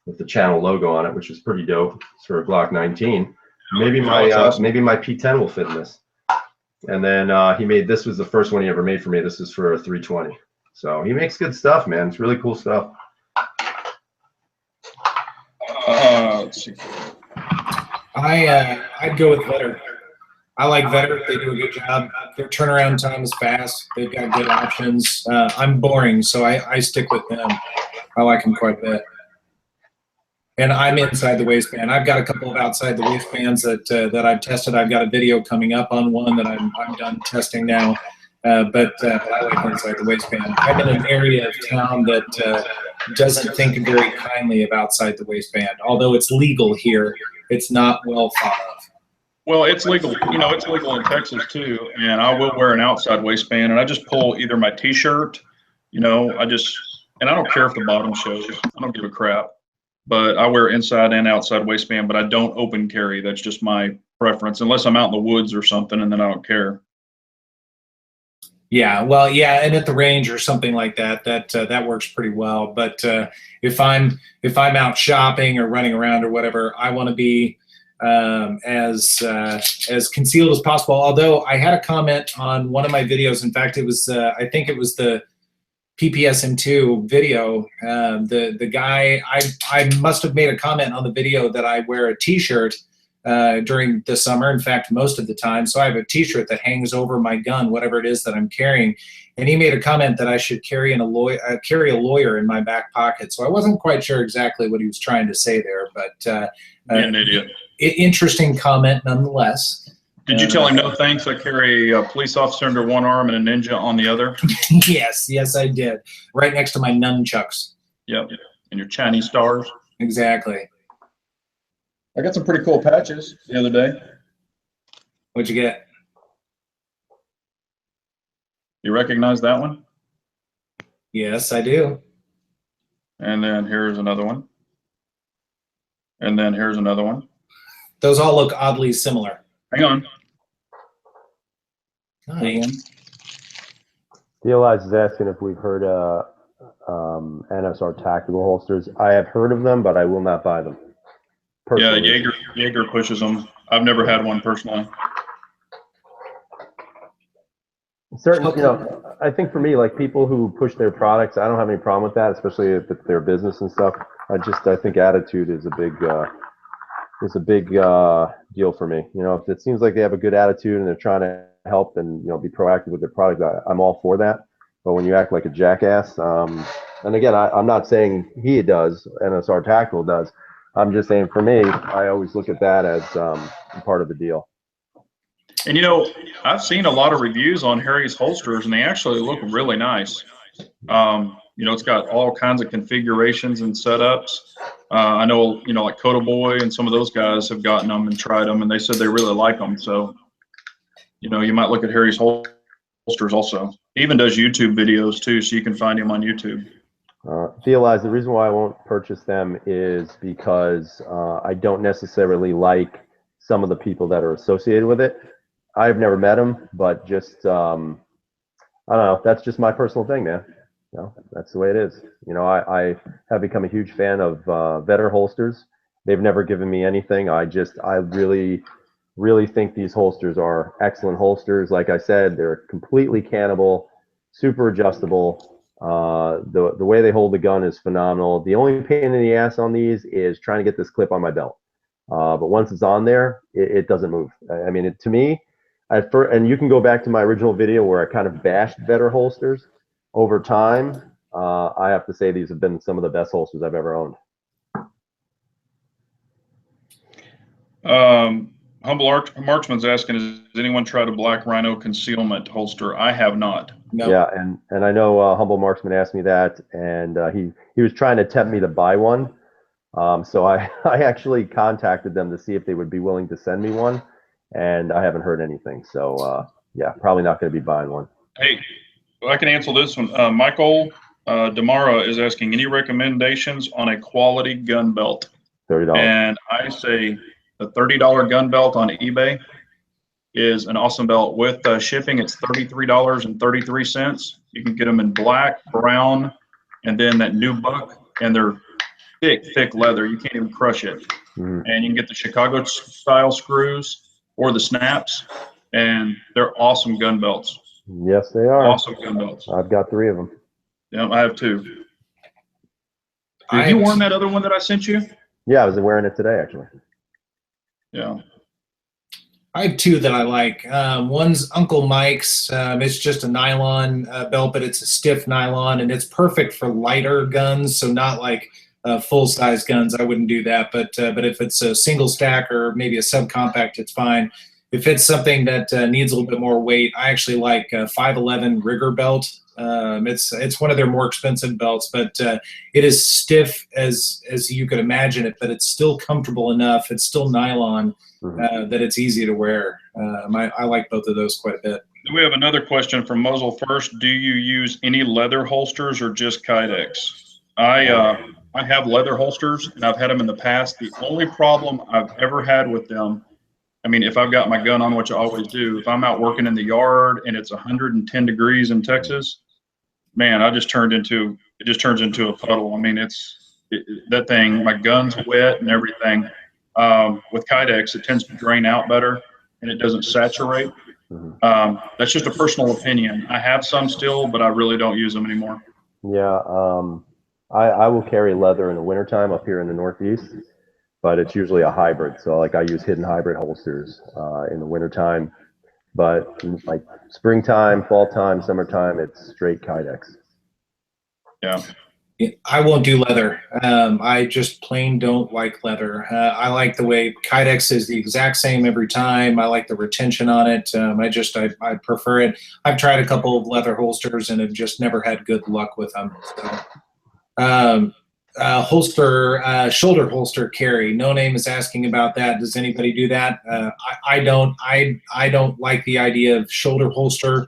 with the channel logo on it, which is pretty dope. It's for a Glock 19. Maybe my awesome. maybe my P10 will fit in this. And then he made, this was the first one he ever made for me. This is for a 320. So he makes good stuff, man. It's really cool stuff. Let's see. I'd go with Vetter. I like Vetter. They do a good job. Their turnaround time is fast. They've got good options. I'm boring, so I stick with them. I like them quite a bit. And I'm inside the waistband. I've got a couple of outside the waistbands that I've tested. I've got a video coming up on one that I'm done testing now. But I like inside the waistband. I'm in an area of town that doesn't think very kindly of outside the waistband. Although it's legal here, it's not well thought of. Well, it's legal. You know, it's legal in Texas too, and I will wear an outside waistband, and I just pull either my T-shirt, you know, and I don't care if the bottom shows. I don't give a crap. But I wear inside and outside waistband, but I don't open carry. That's just my preference, unless I'm out in the woods or something, and then I don't care. Yeah, well, yeah, and at the range or something like that, that works pretty well. But if I'm out shopping or running around or whatever, I want to be as concealed as possible. Although I had a comment on one of my videos. In fact, it was I think it was the PPSM2 video. The guy, I must have made a comment on the video that I wear a T-shirt during the summer. In fact, most of the time. So I have a T-shirt that hangs over my gun, whatever it is that I'm carrying. And he made a comment that I should carry a lawyer in my back pocket. So I wasn't quite sure exactly what he was trying to say there, but An idiot. Interesting comment nonetheless. Did you tell him no thanks? I carry a police officer under one arm and a ninja on the other. Yes, I did. Right next to my nunchucks. Yep, and your Chinese stars. Exactly. I got some pretty cool patches the other day. What'd you get? You recognize that one? Yes, I do. And then here's another one. And then here's another one. Those all look oddly similar. Hang on. Elias is asking if we've heard NSR tactical holsters. I have heard of them, but I will not buy them. Yeah, personally. Jaeger pushes them. I've never had one personally. Certain, you know, I think for me, like people who push their products, I don't have any problem with that, especially if it's their business and stuff. I think attitude is a big deal for me. You know, if it seems like they have a good attitude and they're trying to help and, you know, be proactive with their product, I'm all for that. But when you act like a jackass, and again, I'm not saying he does, NSR Tactical does. I'm just saying for me, I always look at that as part of the deal. And you know, I've seen a lot of reviews on Harry's holsters, and they actually look really nice. You know, it's got all kinds of configurations and setups. I know, you know, like Coda Boy and some of those guys have gotten them and tried them, and they said they really like them. So, you know, you might look at Harry's holsters also. He even does YouTube videos too, so you can find him on YouTube. Realize the reason why I won't purchase them is because I don't necessarily like some of the people that are associated with it. I've never met them, but just I don't know. That's just my personal thing, man. You know, that's the way it is. You know, I have become a huge fan of Vetter holsters. They've never given me anything. I really think these holsters are excellent holsters. Like I said, they're completely cannibal, super adjustable. The way they hold the gun is phenomenal. The only pain in the ass on these is trying to get this clip on my belt. But once it's on there, it doesn't move. I mean, to me, and you can go back to my original video where I kind of bashed Vetter holsters. Over time, I have to say these have been some of the best holsters I've ever owned. Humble Marksman's asking, has anyone tried a Black Rhino concealment holster? I have not. No. Yeah, and I know Humble Marksman asked me that, and he was trying to tempt me to buy one. So I actually contacted them to see if they would be willing to send me one, and I haven't heard anything. So yeah, probably not going to be buying one. Hey, well, I can answer this one. Michael Damara is asking, any recommendations on a quality gun belt? $30. And I say the $30 gun belt on eBay is an awesome belt. With shipping, it's $33.33. You can get them in black, brown, and then that new buck, and they're thick leather. You can't even crush it. Mm-hmm. And you can get the Chicago style screws or the snaps, and they're awesome gun belts. Yes, they are. Awesome gun belts. I've got 3 of them. Yeah, I have 2. Have you worn that other one that I sent you? Yeah, I was wearing it today, actually. Yeah. I have 2 that I like. One's Uncle Mike's. It's just a nylon belt, but it's a stiff nylon, and it's perfect for lighter guns. So not like full-size guns. I wouldn't do that. But if it's a single stack or maybe a subcompact, it's fine. If it's something that needs a little bit more weight, I actually like 511 Rigger belt. It's one of their more expensive belts, but it is stiff as you could imagine it, but it's still comfortable enough. It's still nylon that it's easy to wear. I like both of those quite a bit. We have another question from Muzzle First. Do you use any leather holsters or just Kydex? I have leather holsters, and I've had them in the past. The only problem I've ever had with them, I mean, if I've got my gun on, which I always do, if I'm out working in the yard and it's 110 degrees in Texas, man, it just turns into a puddle. I mean, that thing, my gun's wet and everything. With Kydex, it tends to drain out better and it doesn't saturate. That's just a personal opinion. I have some still, but I really don't use them anymore. Yeah, I will carry leather in the wintertime up here in the Northeast, but it's usually a hybrid. So like I use hidden hybrid holsters in the wintertime, but like springtime, fall time, summertime, it's straight Kydex. Yeah. I won't do leather. I just plain don't like leather. I like the way Kydex is the exact same every time. I like the retention on it. I prefer it. I've tried a couple of leather holsters and have just never had good luck with them. So, shoulder holster carry. No Name is asking about that. Does anybody do that? I don't. I don't like the idea of shoulder holster.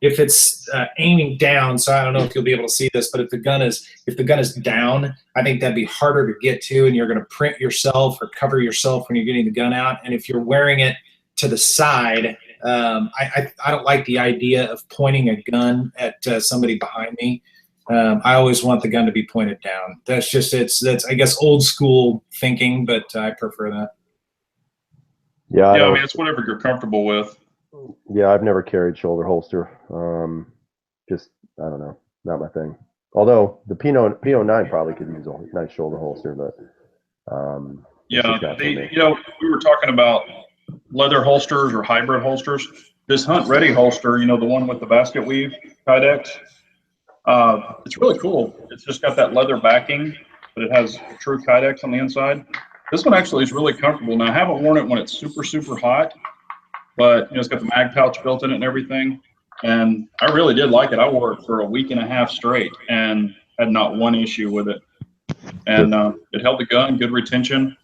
If it's aiming down, so I don't know if you'll be able to see this, but if the gun is down, I think that'd be harder to get to, and you're going to print yourself or cover yourself when you're getting the gun out. And if you're wearing it to the side, I don't like the idea of pointing a gun at somebody behind me. I always want the gun to be pointed down. That's just that's I guess old school thinking, but I prefer that. Yeah, I mean it's whatever you're comfortable with. Yeah, I've never carried shoulder holster. Just I don't know, not my thing. Although the P09 probably could use a nice shoulder holster, but yeah, you know, we were talking about leather holsters or hybrid holsters. This Hunt Ready holster, you know, the one with the basket weave Kydex, it's really cool. It's just got that leather backing, but it has true Kydex on the inside. This one actually is really comfortable. Now, I haven't worn it when it's super, super hot, but you know, it's got the mag pouch built in it and everything. And I really did like it. I wore it for a week and a half straight and had not one issue with it. And it held the gun, good retention.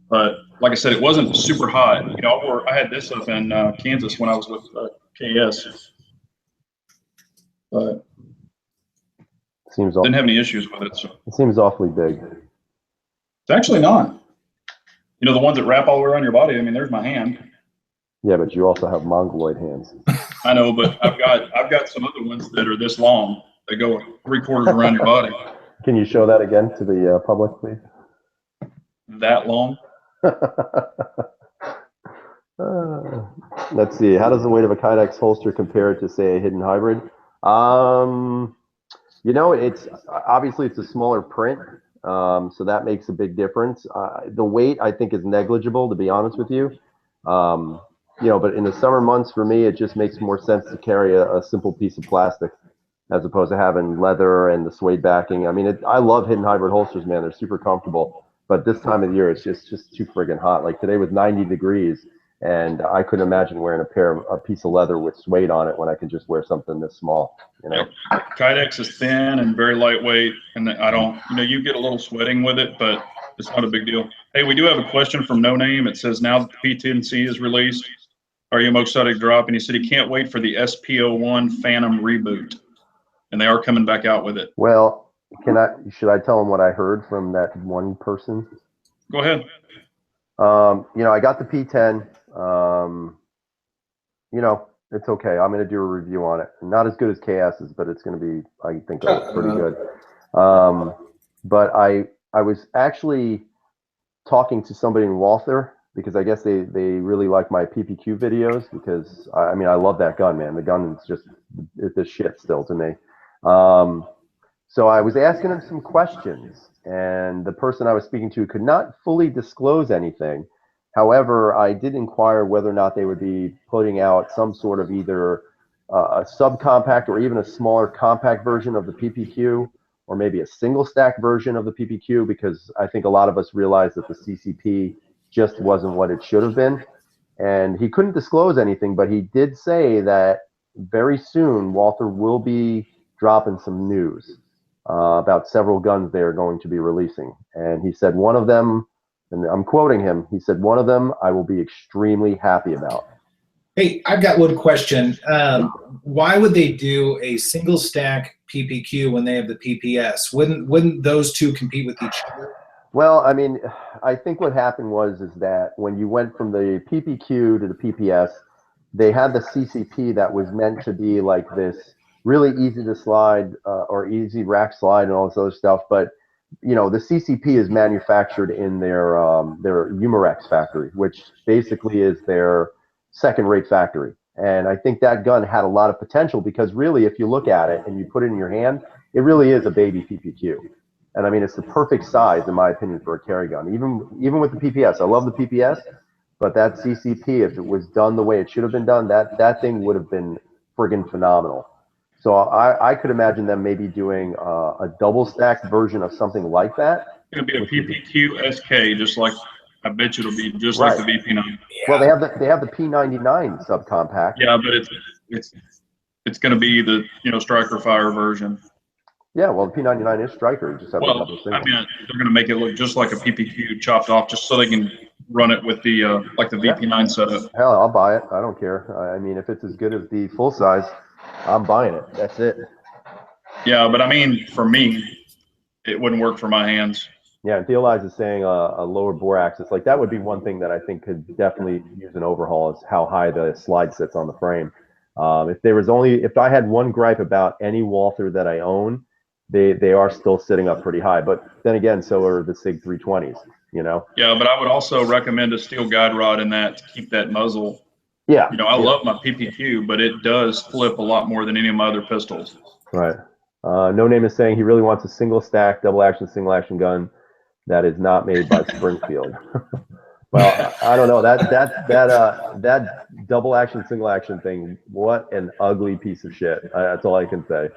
But like I said, it wasn't super hot. You know, I had this up in Kansas when I was with KS. But didn't have any issues with it. So. It seems awfully big. It's actually not. You know, the ones that wrap all the way around your body, I mean, there's my hand. Yeah, but you also have mongoloid hands. I know, but I've got some other ones that are this long. They go 3/4 around your body. Can you show that again to the public, please? That long? Let's see. How does the weight of a Kydex holster compare to, say, a hidden hybrid? You know, it's obviously it's a smaller print, so that makes a big difference. The weight, I think, is negligible, to be honest with you. You know, but in the summer months, for me, it just makes more sense to carry a simple piece of plastic as opposed to having leather and the suede backing. I mean, I love hidden hybrid holsters, man. They're super comfortable. But this time of the year, it's just too friggin' hot. Like today was 90 degrees, and I couldn't imagine wearing a piece of leather with suede on it when I could just wear something this small. You know, Kydex is thin and very lightweight, and I don't, you know, you get a little sweating with it, but it's not a big deal. Hey, we do have a question from No Name. It says, now that the P10C is released, are you most excited to drop? And he said he can't wait for the SP01 Phantom reboot, and they are coming back out with it. Well, should I tell him what I heard from that one person? Go ahead. You know, I got the P10. You know, it's okay. I'm going to do a review on it. Not as good as KS's, but it's going to be, I think, pretty good. But I was actually talking to somebody in Walther because I guess they really like my PPQ videos because, I mean, I love that gun, man. The gun is just the shit still to me. So I was asking him some questions, and the person I was speaking to could not fully disclose anything. However, I did inquire whether or not they would be putting out some sort of either a subcompact or even a smaller compact version of the PPQ, or maybe a single stack version of the PPQ, because I think a lot of us realized that the CCP just wasn't what it should have been. And he couldn't disclose anything, but he did say that very soon Walther will be dropping some news about several guns they are going to be releasing. And he said one of them, and I'm quoting him, he said one of them I will be extremely happy about. Hey, I've got one question. Why would they do a single stack PPQ when they have the PPS? Wouldn't those two compete with each other? Well, I mean, I think what happened was that when you went from the PPQ to the PPS, they had the CCP that was meant to be like this really easy to slide or easy rack slide and all this other stuff. But, you know, the CCP is manufactured in their Umarex factory, which basically is their second-rate factory. And I think that gun had a lot of potential because really, if you look at it and you put it in your hand, it really is a baby PPQ. And I mean, it's the perfect size, in my opinion, for a carry gun. Even with the PPS, I love the PPS, but that CCP, if it was done the way it should have been done, that thing would have been friggin' phenomenal. So I could imagine them maybe doing a double stacked version of something like that. It's going to be a PPQ SK, just like, I bet you it'll be just like the VP9. Yeah. Well, they have the P99 subcompact. Yeah, but it's going to be the, you know, Striker Fire version. Yeah, well, the P99 is Striker. You just have a couple I singles. mean, they're going to make it look just like a PPQ chopped off, just so they can run it with the like the VP9 setup. Hell, I'll buy it. I don't care. I mean, if it's as good as the full size, I'm buying it. That's it. Yeah, but I mean, for me, it wouldn't work for my hands. Yeah, and Theolize is saying a lower bore axis. Like, that would be one thing that I think could definitely use an overhaul, is how high the slide sits on the frame. If I had one gripe about any Walther that I own, they are still sitting up pretty high. But then again, so are the SIG 320s. You know. Yeah, but I would also recommend a steel guide rod in that to keep that muzzle. Yeah. You know, I love my PPQ, but it does flip a lot more than any of my other pistols. Right. No Name is saying he really wants a single stack, double action, single action gun that is not made by Springfield. Well, I don't know that double action, single action thing. What an ugly piece of shit. That's all I can say.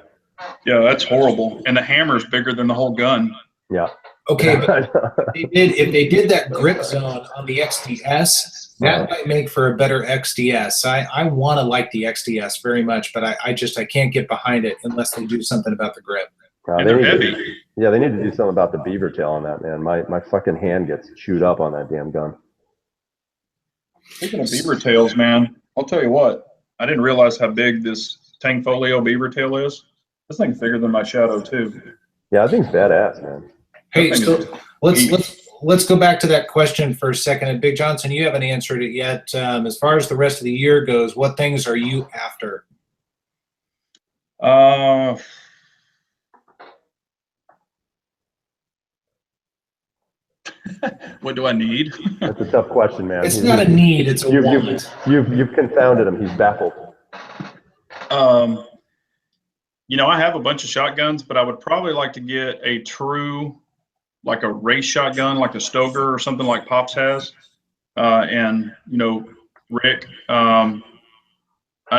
Yeah, that's horrible. And the hammer's bigger than the whole gun. Yeah. Okay, but if they did that grip zone on the XDS, that might make for a better XDS. I want to like the XDS very much, but I can't get behind it unless they do something about the grip. And they're heavy. They need to do something about the beaver tail on that, man. My fucking hand gets chewed up on that damn gun. Speaking of beaver tails, man, I'll tell you what. I didn't realize how big this Tangfolio beaver tail is. This thing's bigger than my Shadow too. Yeah, I think it's badass, man. Hey, so let's go back to that question for a second. And Big Jonson, you haven't answered it yet. As far as the rest of the year goes, what things are you after? What do I need? That's a tough question, man. It's not a need; it's a want. You've confounded him. He's baffled. You know, I have a bunch of shotguns, but I would probably like to get a true, like a race shotgun, like a Stoker or something like Pops has. And you know, Rick, I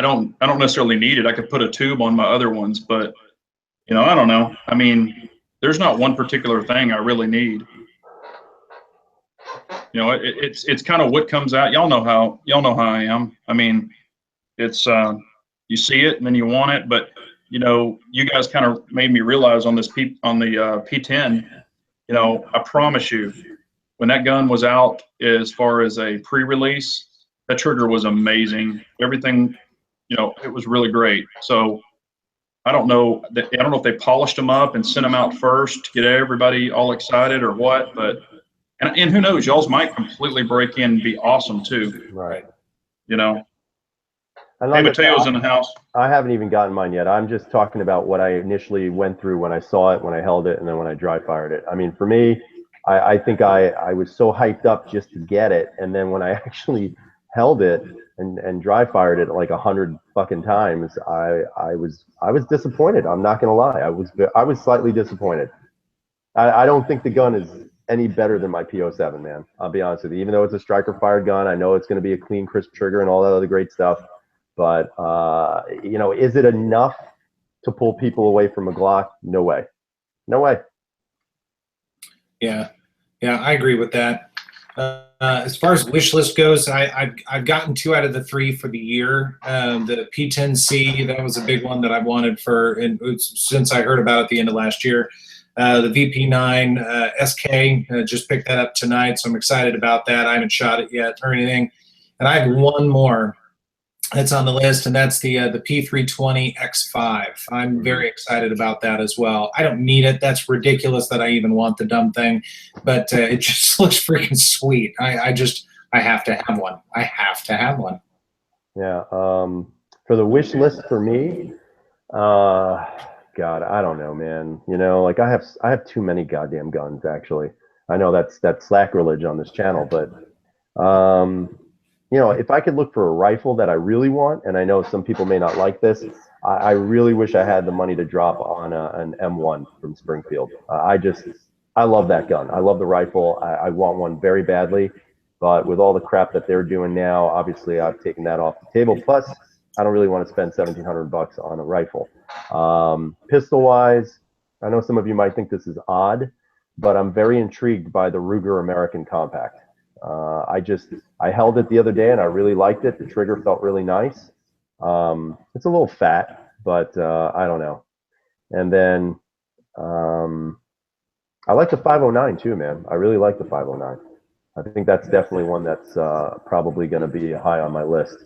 don't necessarily need it. I could put a tube on my other ones, but you know, I don't know. I mean, there's not one particular thing I really need. You know, it's kind of what comes out. Y'all know how I am. I mean, it's you see it and then you want it, but you know, you guys kind of made me realize on this P10. You know, I promise you, when that gun was out, as far as a pre-release, that trigger was amazing. Everything, you know, it was really great. So I don't know if they polished them up and sent them out first to get everybody all excited or what, but. And who knows, y'all's might completely break in and be awesome too. Right. You know. And Hey, Mateo's in the house. I haven't even gotten mine yet. I'm just talking about what I initially went through when I saw it, when I held it, and then when I dry fired it. I mean, for me, I think I was so hyped up just to get it, and then when I actually held it and dry fired it like 100 fucking times, I was disappointed. I'm not gonna lie. I was slightly disappointed. I don't think the gun is any better than my P07, man. I'll be honest with you. Even though it's a striker fired gun, I know it's going to be a clean, crisp trigger and all that other great stuff. But you know, is it enough to pull people away from a Glock? No way. No way. Yeah, I agree with that. As far as wish list goes, I've gotten 2 out of the 3 for the year. The P10C, that was a big one that I wanted since I heard about it at the end of last year. The VP9 SK, just picked that up tonight, so I'm excited about that. I haven't shot it yet or anything. And I have one more that's on the list, and that's the P320 X5. I'm very excited about that as well. I don't need it. That's ridiculous that I even want the dumb thing, but it just looks freaking sweet. I have to have one. I have to have one. Yeah. For the wish list for me, God, I don't know, man. You know, like I have too many goddamn guns, actually. I know that's sacrilege on this channel, but you know, if I could look for a rifle that I really want, and I know some people may not like this, I really wish I had the money to drop on an M1 from Springfield. I love that gun. I love the rifle. I want one very badly, but with all the crap that they're doing now, obviously I've taken that off the table. Plus, I don't really want to spend $1,700 on a rifle. Pistol wise, I know some of you might think this is odd, but I'm very intrigued by the Ruger American Compact. I held it the other day and I really liked it. The trigger felt really nice. It's a little fat, but I don't know. And then I like the 509 too, man. I really like the 509. I think that's definitely one that's probably going to be high on my list.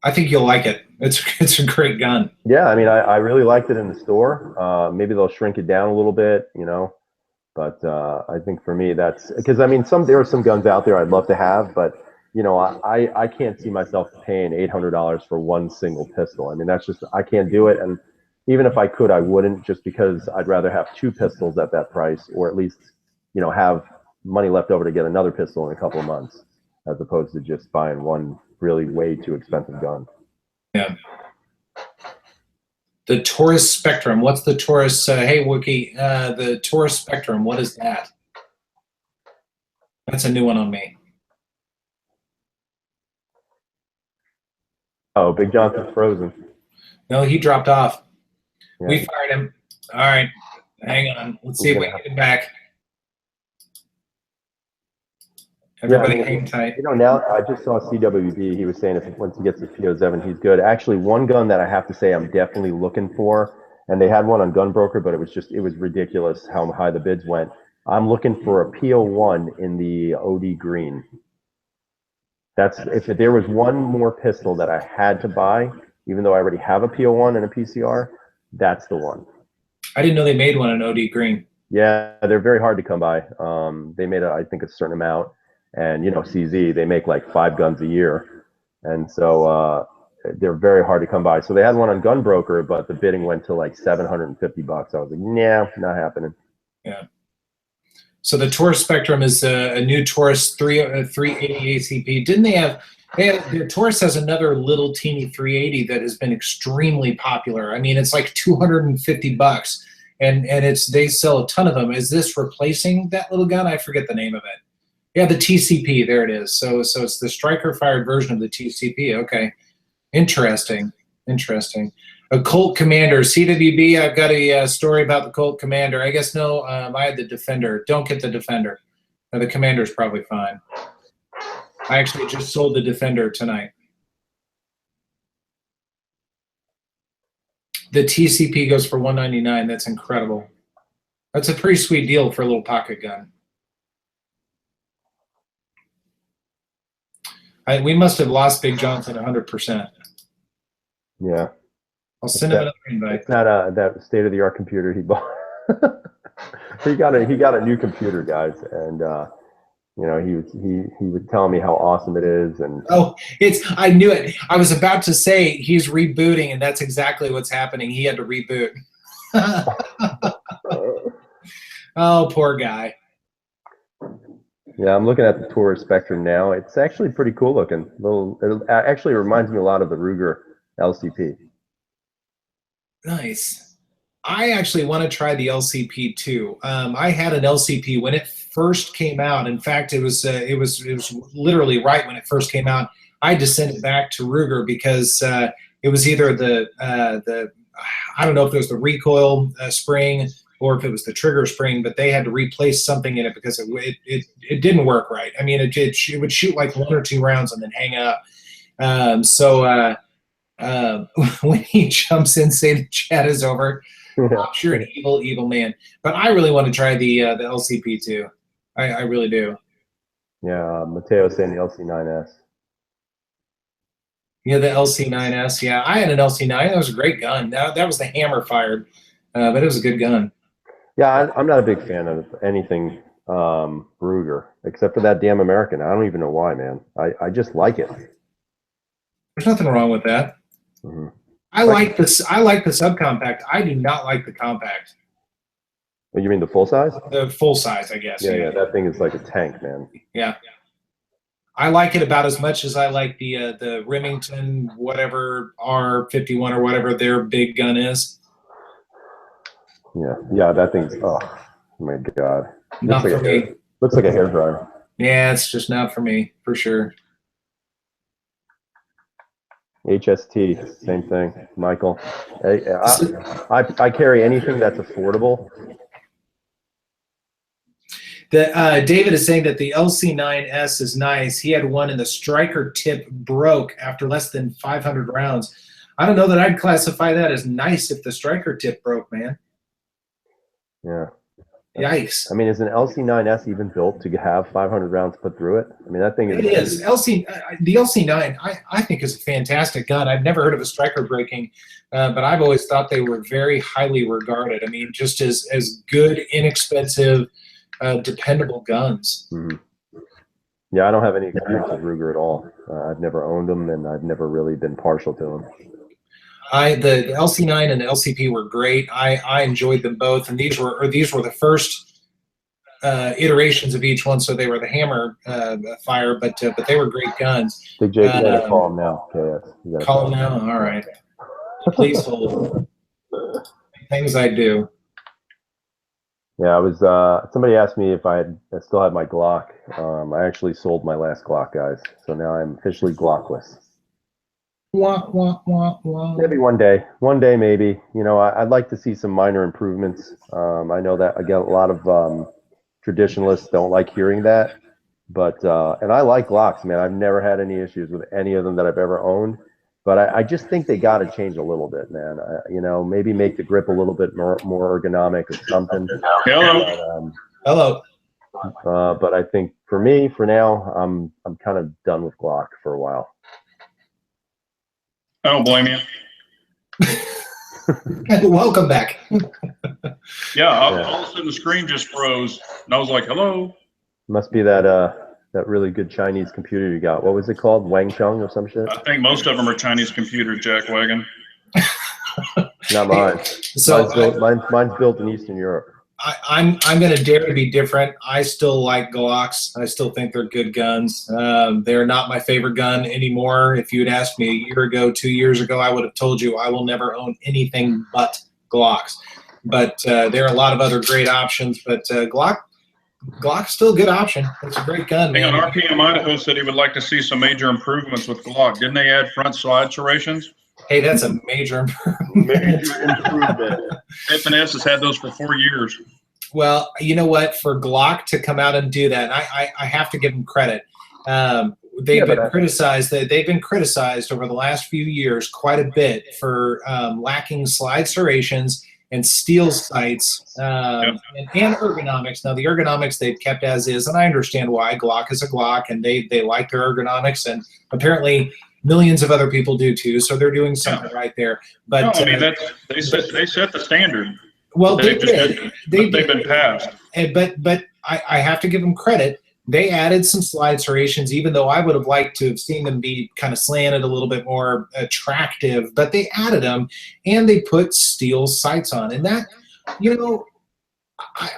I think you'll like it. It's a great gun. Yeah, I mean, I really liked it in the store. Maybe they'll shrink it down a little bit, you know. But I think for me, that's because I mean, there are some guns out there I'd love to have, but you know, I can't see myself paying $800 for one single pistol. I mean, that's just I can't do it. And even if I could, I wouldn't, just because I'd rather have 2 pistols at that price, or at least, you know, have money left over to get another pistol in a couple of months, as opposed to just buying one really way too expensive gun. Yeah. The Taurus Spectrum. What's the Taurus? Hey, Wookie, the Taurus Spectrum. What is that? That's a new one on me. Oh, Big Johnson's frozen. No, he dropped off. Yeah. We fired him. All right. Hang on. Let's see if we can get him back. Everybody hang tight. You know, now I just saw CWB. He was saying if once he gets his PO7, he's good. Actually, one gun that I have to say I'm definitely looking for, and they had one on Gunbroker, but it was ridiculous how high the bids went. I'm looking for a PO1 in the OD green. That's if there was one more pistol that I had to buy, even though I already have a PO1 and a PCR, that's the one. I didn't know they made one in OD green. Yeah, they're very hard to come by. They made, I think, a certain amount. And, you know, CZ, they make like 5 guns a year. And so they're very hard to come by. So they had one on Gunbroker, but the bidding went to like $750. I was like, nah, not happening. Yeah. So the Taurus Spectrum is a new Taurus 380 ACP. Didn't they have, the Taurus has another little teeny 380 that has been extremely popular. I mean, it's like $250. And they sell a ton of them. Is this replacing that little gun? I forget the name of it. Yeah, the TCP. There it is. So it's the striker-fired version of the TCP. Okay, interesting. A Colt Commander, CWB. I've got a story about the Colt Commander. I guess no. I had the Defender. Don't get the Defender. The Commander's probably fine. I actually just sold the Defender tonight. The TCP goes for $199. That's incredible. That's a pretty sweet deal for a little pocket gun. We must have lost Big Jonson 100%. Yeah. I'll send him another invite. It's not that state-of-the-art computer he bought. he got a new computer, guys, and you know, he was telling me how awesome it is, and I knew it. I was about to say he's rebooting, and that's exactly what's happening. He had to reboot. Oh, poor guy. Yeah, I'm looking at the Taurus Spectrum now. It's actually pretty cool looking. It actually reminds me a lot of the Ruger LCP. Nice. I actually want to try the LCP too. I had an LCP when it first came out. In fact, it was literally right when it first came out. I had to send it back to Ruger because it was either the I don't know if it was the recoil spring or if it was the trigger spring, but they had to replace something in it because it didn't work right. I mean, it would shoot like 1 or 2 rounds and then hang up. When he jumps in, say the chat is over. I'm sure an evil man. But I really want to try the LCP too. I really do. Yeah, Mateo's saying the LC9S. Yeah, the LC9S. Yeah, I had an LC9. That was a great gun. That was the hammer fired, but it was a good gun. Yeah, I'm not a big fan of anything Ruger, except for that damn American. I don't even know why, man. I just like it. There's nothing wrong with that. Mm-hmm. I like the subcompact. I do not like the compact. Oh, you mean the full size? The full size, I guess. Yeah, that thing is like a tank, man. Yeah. I like it about as much as I like the Remington whatever R51 or whatever their big gun is. Yeah, that thing's, oh my God. Not for me. Looks like a hairdryer. Yeah, it's just not for me, for sure. HST, same thing, Michael. I carry anything that's affordable. David is saying that the LC9S is nice. He had one and the striker tip broke after less than 500 rounds. I don't know that I'd classify that as nice if the striker tip broke, man. Yeah. Yikes. I mean, is an LC9S even built to have 500 rounds put through it? I mean, that thing is. It is. The LC9, I think, is a fantastic gun. I've never heard of a striker breaking, but I've always thought they were very highly regarded. I mean, just as good, inexpensive, dependable guns. Mm-hmm. Yeah, I don't have any experience with Ruger at all. I've never owned them, and I've never really been partial to them. The LC9 and the LCP were great. I enjoyed them both, and these were the first iterations of each one, so they were the hammer fire, but they were great guns. Big Jake, you gotta call him now. Okay, yes. Call him now. All right. Please hold. Things I do. Yeah, I was. Somebody asked me if I still had my Glock. I actually sold my last Glock, guys. So now I'm officially Glockless. Wah, wah, wah, wah. Maybe one day. One day, maybe. You know, I'd like to see some minor improvements. I know that again, a lot of traditionalists don't like hearing that, but and I like Glocks, man. I've never had any issues with any of them that I've ever owned. But I just think they got to change a little bit, man. You know, maybe make the grip a little bit more ergonomic or something. Hello. Hello. But I think for me, for now, I'm kind of done with Glock for a while. I don't blame you. Welcome back. Yeah, all of a sudden the screen just froze, and I was like, "Hello." Must be that that really good Chinese computer you got. What was it called? Wang Chung or some shit? I think most of them are Chinese computers, Jack Wagon. Not mine. So mine's built in Eastern Europe. I'm going to dare to be different. I still like Glocks. I still think they're good guns. They're not my favorite gun anymore. If you had asked me a year ago, 2 years ago, I would have told you I will never own anything but Glocks. But there are a lot of other great options. But Glock's still a good option. It's a great gun. Hang on, RPM Idaho said he would like to see some major improvements with Glock. Didn't they add front slide serrations? Hey, that's a major improvement. Major improvement. FNS has had those for 4 years. Well, you know what? For Glock to come out and do that, I have to give them credit. They've been criticized. They've been criticized over the last few years quite a bit for lacking slide serrations and steel sights and ergonomics. Now, the ergonomics they've kept as is, and I understand why. Glock is a Glock, and they like their ergonomics, and apparently millions of other people do too. So they're doing something right there. But no, I mean, they set the standard. Well, they did. They've been passed. But I have to give them credit. They added some slide serrations, even though I would have liked to have seen them be kind of slanted a little bit more attractive. But they added them, and they put steel sights on, and that, you know,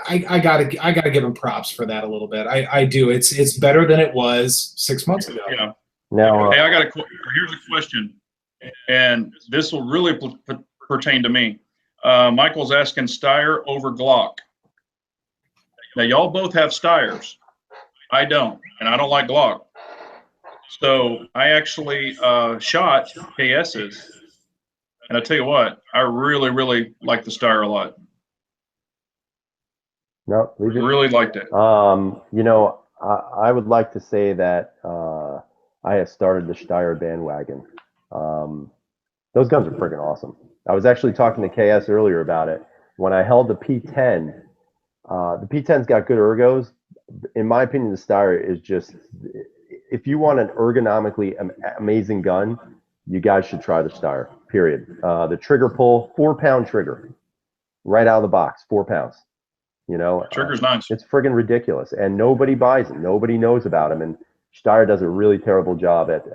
I gotta give them props for that a little bit. I do. It's better than it was 6 months ago. Yeah. Now, hey, here's a question, and this will really pertain to me. Michael's asking Steyr over Glock. Now, y'all both have Steyrs. I don't, and I don't like Glock. So I actually shot KS's, and I tell you what, I really, really like the Steyr a lot. no, Really liked it. you know, I would like to say that I have started the Steyr bandwagon. Those guns are freaking awesome. I was actually talking to KS earlier about it. When I held the P10, the P10's got good ergos. In my opinion, the Steyr is just, if you want an ergonomically amazing gun, you guys should try the Steyr, period. The trigger pull, 4-pound trigger, right out of the box, 4 pounds. You know, Trigger's nice. It's friggin' ridiculous, and nobody buys them. Nobody knows about them, and Steyr does a really terrible job at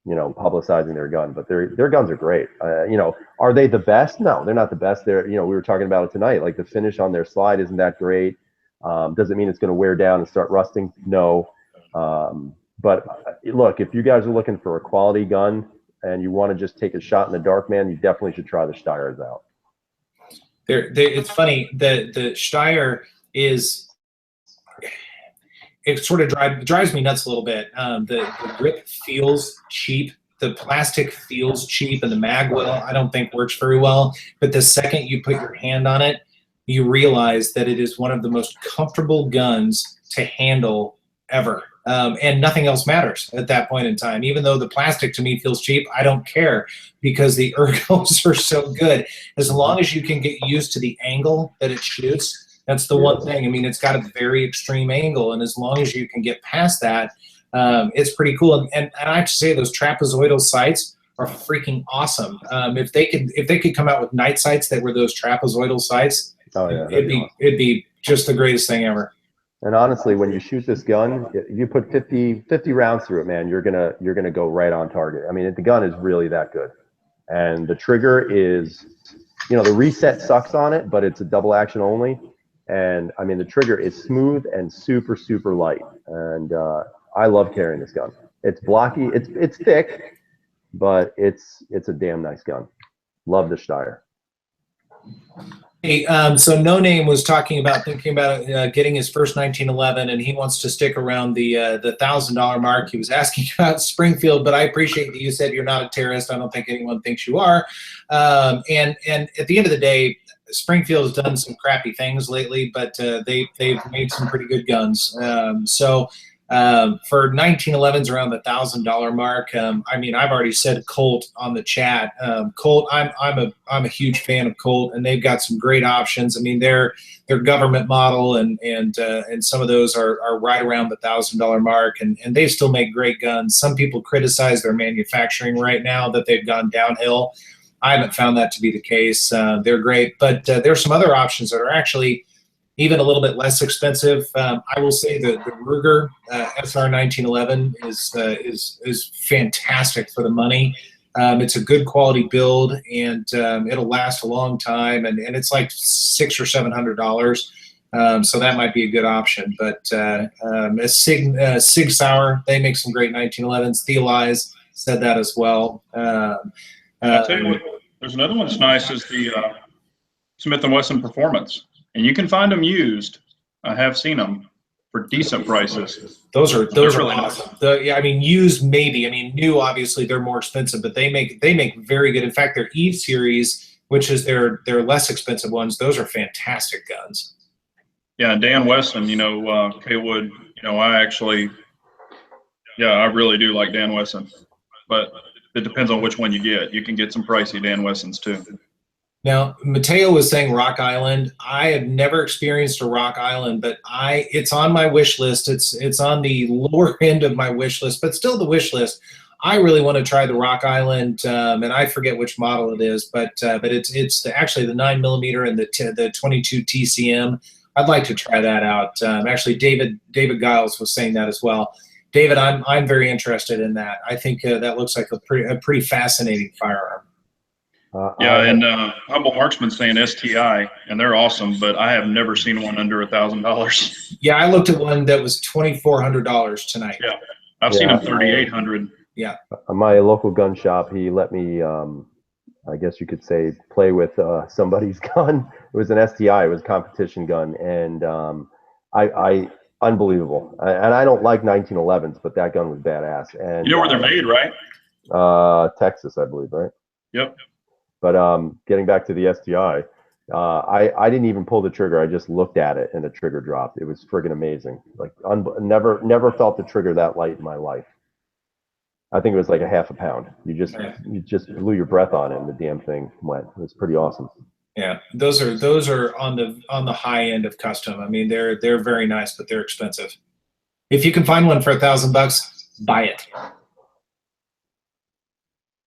you know, publicizing their gun. But their guns are great. You know, are they the best? No, they're not the best. They're, you know, we were talking about it tonight. Like, the finish on their slide isn't that great. Does it mean it's going to wear down and start rusting? No. But look, if you guys are looking for a quality gun and you want to just take a shot in the dark, man, you definitely should try the Steyrs out. It's funny. The Steyr is, it sort of drives me nuts a little bit. The grip feels cheap. The plastic feels cheap, and the magwell I don't think works very well. But the second you put your hand on it, you realize that it is one of the most comfortable guns to handle ever. And nothing else matters at that point in time. Even though the plastic to me feels cheap, I don't care, because the ergos are so good. As long as you can get used to the angle that it shoots, that's the one thing. I mean, it's got a very extreme angle, and as long as you can get past that, it's pretty cool. And I have to say, those trapezoidal sights are freaking awesome. If they could come out with night sights that were those trapezoidal sights, oh yeah, it'd be just the greatest thing ever. And honestly, when you shoot this gun, if you put 50 rounds through it, man, you're gonna go right on target. I mean, the gun is really that good. and the trigger is, you know, the reset sucks on it, but it's a double action only. And I mean, the trigger is smooth and super, super light. And I love carrying this gun. It's blocky, it's thick, but it's a damn nice gun. Love the Steyr. Hey, so No Name was thinking about getting his first 1911, and he wants to stick around the $1,000 mark. He was asking about Springfield, but I appreciate that you said you're not a terrorist. I don't think anyone thinks you are. And at the end of the day, Springfield's done some crappy things lately, but they've made some pretty good guns. For 1911s around the $1,000 mark, I mean, I've already said Colt on the chat. Colt, I'm a huge fan of Colt, and they've got some great options. I mean, their government model and some of those are right around the $1,000 mark, and they still make great guns. Some people criticize their manufacturing right now, that they've gone downhill. I haven't found that to be the case. They're great, but there's some other options that are actually even a little bit less expensive. I will say the Ruger SR 1911 is fantastic for the money. It's a good quality build, and it'll last a long time, and it's like $600 or $700. So that might be a good option. But Sig Sauer, they make some great 1911s. Theolize said that as well. I'll tell you what, there's another one that's nice, is the Smith & Wesson Performance. And you can find them used. I have seen them for decent prices. Those are really awesome. Yeah, I mean, used maybe. I mean, new, obviously they're more expensive, but they make very good. In fact, their Eve series, which is their less expensive ones, those are fantastic guns. Yeah, Dan Wesson, you know, Kaywood, you know, I really do like Dan Wesson, but it depends on which one you get. You can get some pricey Dan Wessons too. Now, Mateo was saying Rock Island. I have never experienced a Rock Island, but it's on my wish list. It's on the lower end of my wish list, but still the wish list. I really want to try the Rock Island, and I forget which model it is, but it's actually the 9mm and the 22 TCM. I'd like to try that out. Actually, David Giles was saying that as well. David, I'm very interested in that. I think that looks like a pretty fascinating firearm. And Humble Marksman's saying STI, and they're awesome, but I have never seen one under $1,000. Yeah, I looked at one that was $2,400 tonight. Yeah, I've seen them $3,800. Yeah. My local gun shop, he let me, I guess you could say, play with somebody's gun. It was an STI, it was a competition gun, and I unbelievable. And I don't like 1911s, but that gun was badass. And you know where they're made, right? Texas, I believe, right? Yep. But getting back to the STI, I didn't even pull the trigger. I just looked at it and the trigger dropped. It was friggin' amazing. Like never felt the trigger that light in my life. I think it was like a half a pound. You just blew your breath on it and the damn thing went. It was pretty awesome. Yeah, those are on the high end of custom. I mean, they're very nice, but they're expensive. If you can find one for $1,000, buy it.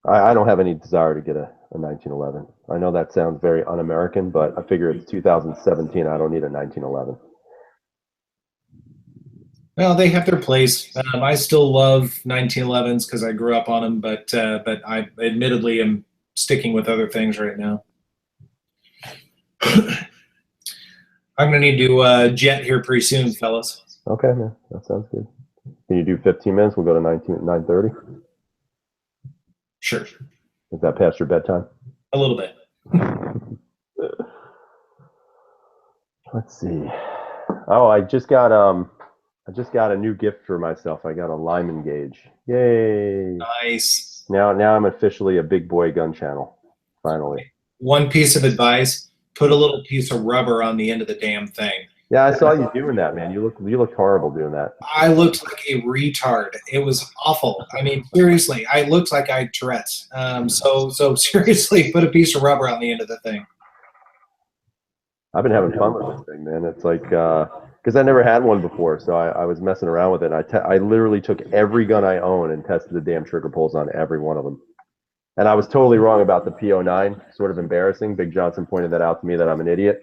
I don't have any desire to get a 1911. I know that sounds very un-American, but I figure it's 2017. I don't need a 1911. Well, they have their place. I still love 1911s because I grew up on them, but I admittedly am sticking with other things right now. I'm gonna need to jet here pretty soon, fellas. Okay, man, that sounds good. Can you do 15 minutes? We'll go to 9:30. Sure. Is that past your bedtime? A little bit. Let's see. Oh, I just got a new gift for myself. I got a Lyman gauge. Yay! Nice. Now I'm officially a big boy gun channel. Finally. One piece of advice: put a little piece of rubber on the end of the damn thing. Yeah, I saw you doing that, man. You looked horrible doing that. I looked like a retard. It was awful. I mean, seriously, I looked like I had Tourette's. So seriously, put a piece of rubber on the end of the thing. I've been having fun with this thing, man. It's like, because I never had one before, so I was messing around with it. I literally took every gun I own and tested the damn trigger pulls on every one of them. And I was totally wrong about the P09. Sort of embarrassing. Big Jonson pointed that out to me, that I'm an idiot.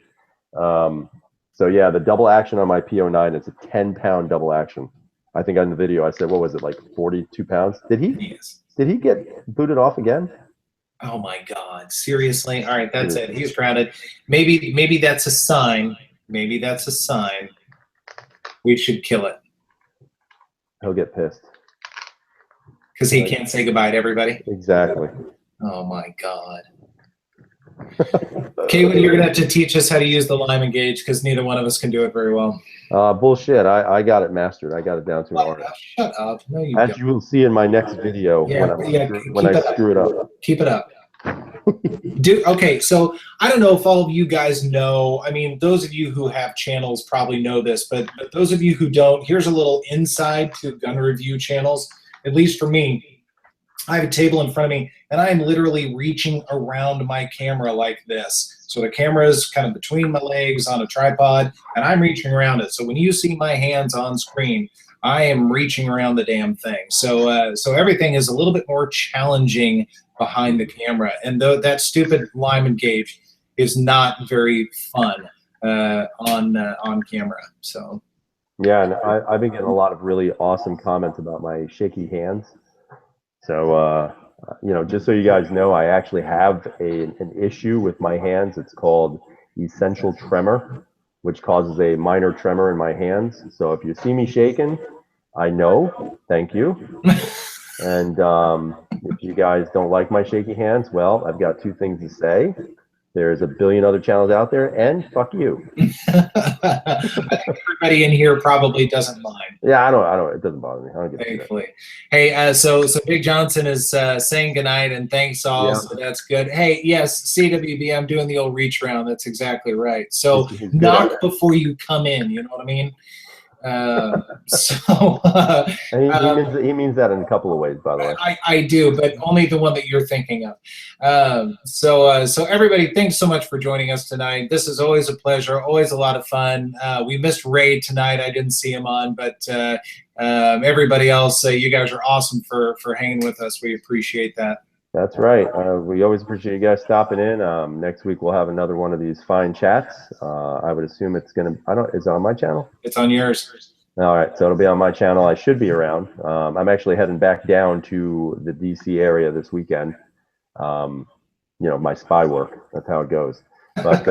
So yeah, the double action on my P09 is a 10-pound double action. I think on the video I said, what was it, like 42 pounds? Did he get booted off again? Oh my God! Seriously? All right, that's it. He's grounded. Maybe that's a sign. Maybe that's a sign. We should kill it He'll get pissed. because he can't say goodbye to everybody. Exactly. Oh my God. Caitlin, you're gonna have to teach us how to use the Lime Engage because neither one of us can do it very well. Bullshit. I got it mastered. I got it down to an art. Shut up. No, you As don't. you will see in my next video when I screw it up. Keep it up. Okay, so I don't know if all of you guys know. I mean, those of you who have channels probably know this, but those of you who don't, here's a little insight to gun review channels. At least for me, I have a table in front of me, and I am literally reaching around my camera like this. So the camera is kind of between my legs on a tripod, and I'm reaching around it. So when you see my hands on screen, I am reaching around the damn thing. So so everything is a little bit more challenging behind the camera. And though that stupid Lime Engage is not very fun on camera. So yeah, and I've been getting a lot of really awesome comments about my shaky hands. So you know, just so you guys know, I actually have an issue with my hands. It's called essential tremor, which causes a minor tremor in my hands. So if you see me shaking, I know. Thank you. And if you guys don't like my shaky hands, well, I've got two things to say. There's a billion other channels out there, and fuck you. I think everybody in here probably doesn't mind. Yeah, I don't. It doesn't bother me. I don't give a shit. Thankfully. Hey, so Big Jonson is saying goodnight and thanks all. Yeah. So that's good. Hey, yes, CWB, I'm doing the old reach round. That's exactly right. So He's good at knock it. before you come in. You know what I mean? And he means that in a couple of ways, by the way. I do, but only the one that you're thinking of. So everybody, thanks so much for joining us tonight. This is always a pleasure, always a lot of fun. We missed Ray tonight. I didn't see him on, but everybody else, you guys are awesome for hanging with us. We appreciate that. That's right. We always appreciate you guys stopping in. Next week we'll have another one of these fine chats. I would assume it's gonna. Is it on my channel? It's on yours. All right, so it'll be on my channel. I should be around. I'm actually heading back down to the DC area this weekend. You know, my spy work. That's how it goes. But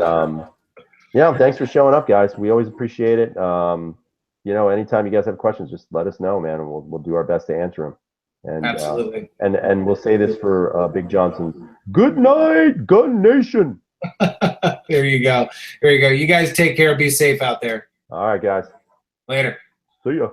yeah, thanks for showing up, guys. We always appreciate it. You know, anytime you guys have questions, just let us know, man, and we'll do our best to answer them. And, absolutely. And we'll say this for Big Jonson. Good night, Gun Nation. There you go. There you go. You guys take care. Be safe out there. All right, guys. Later. See ya.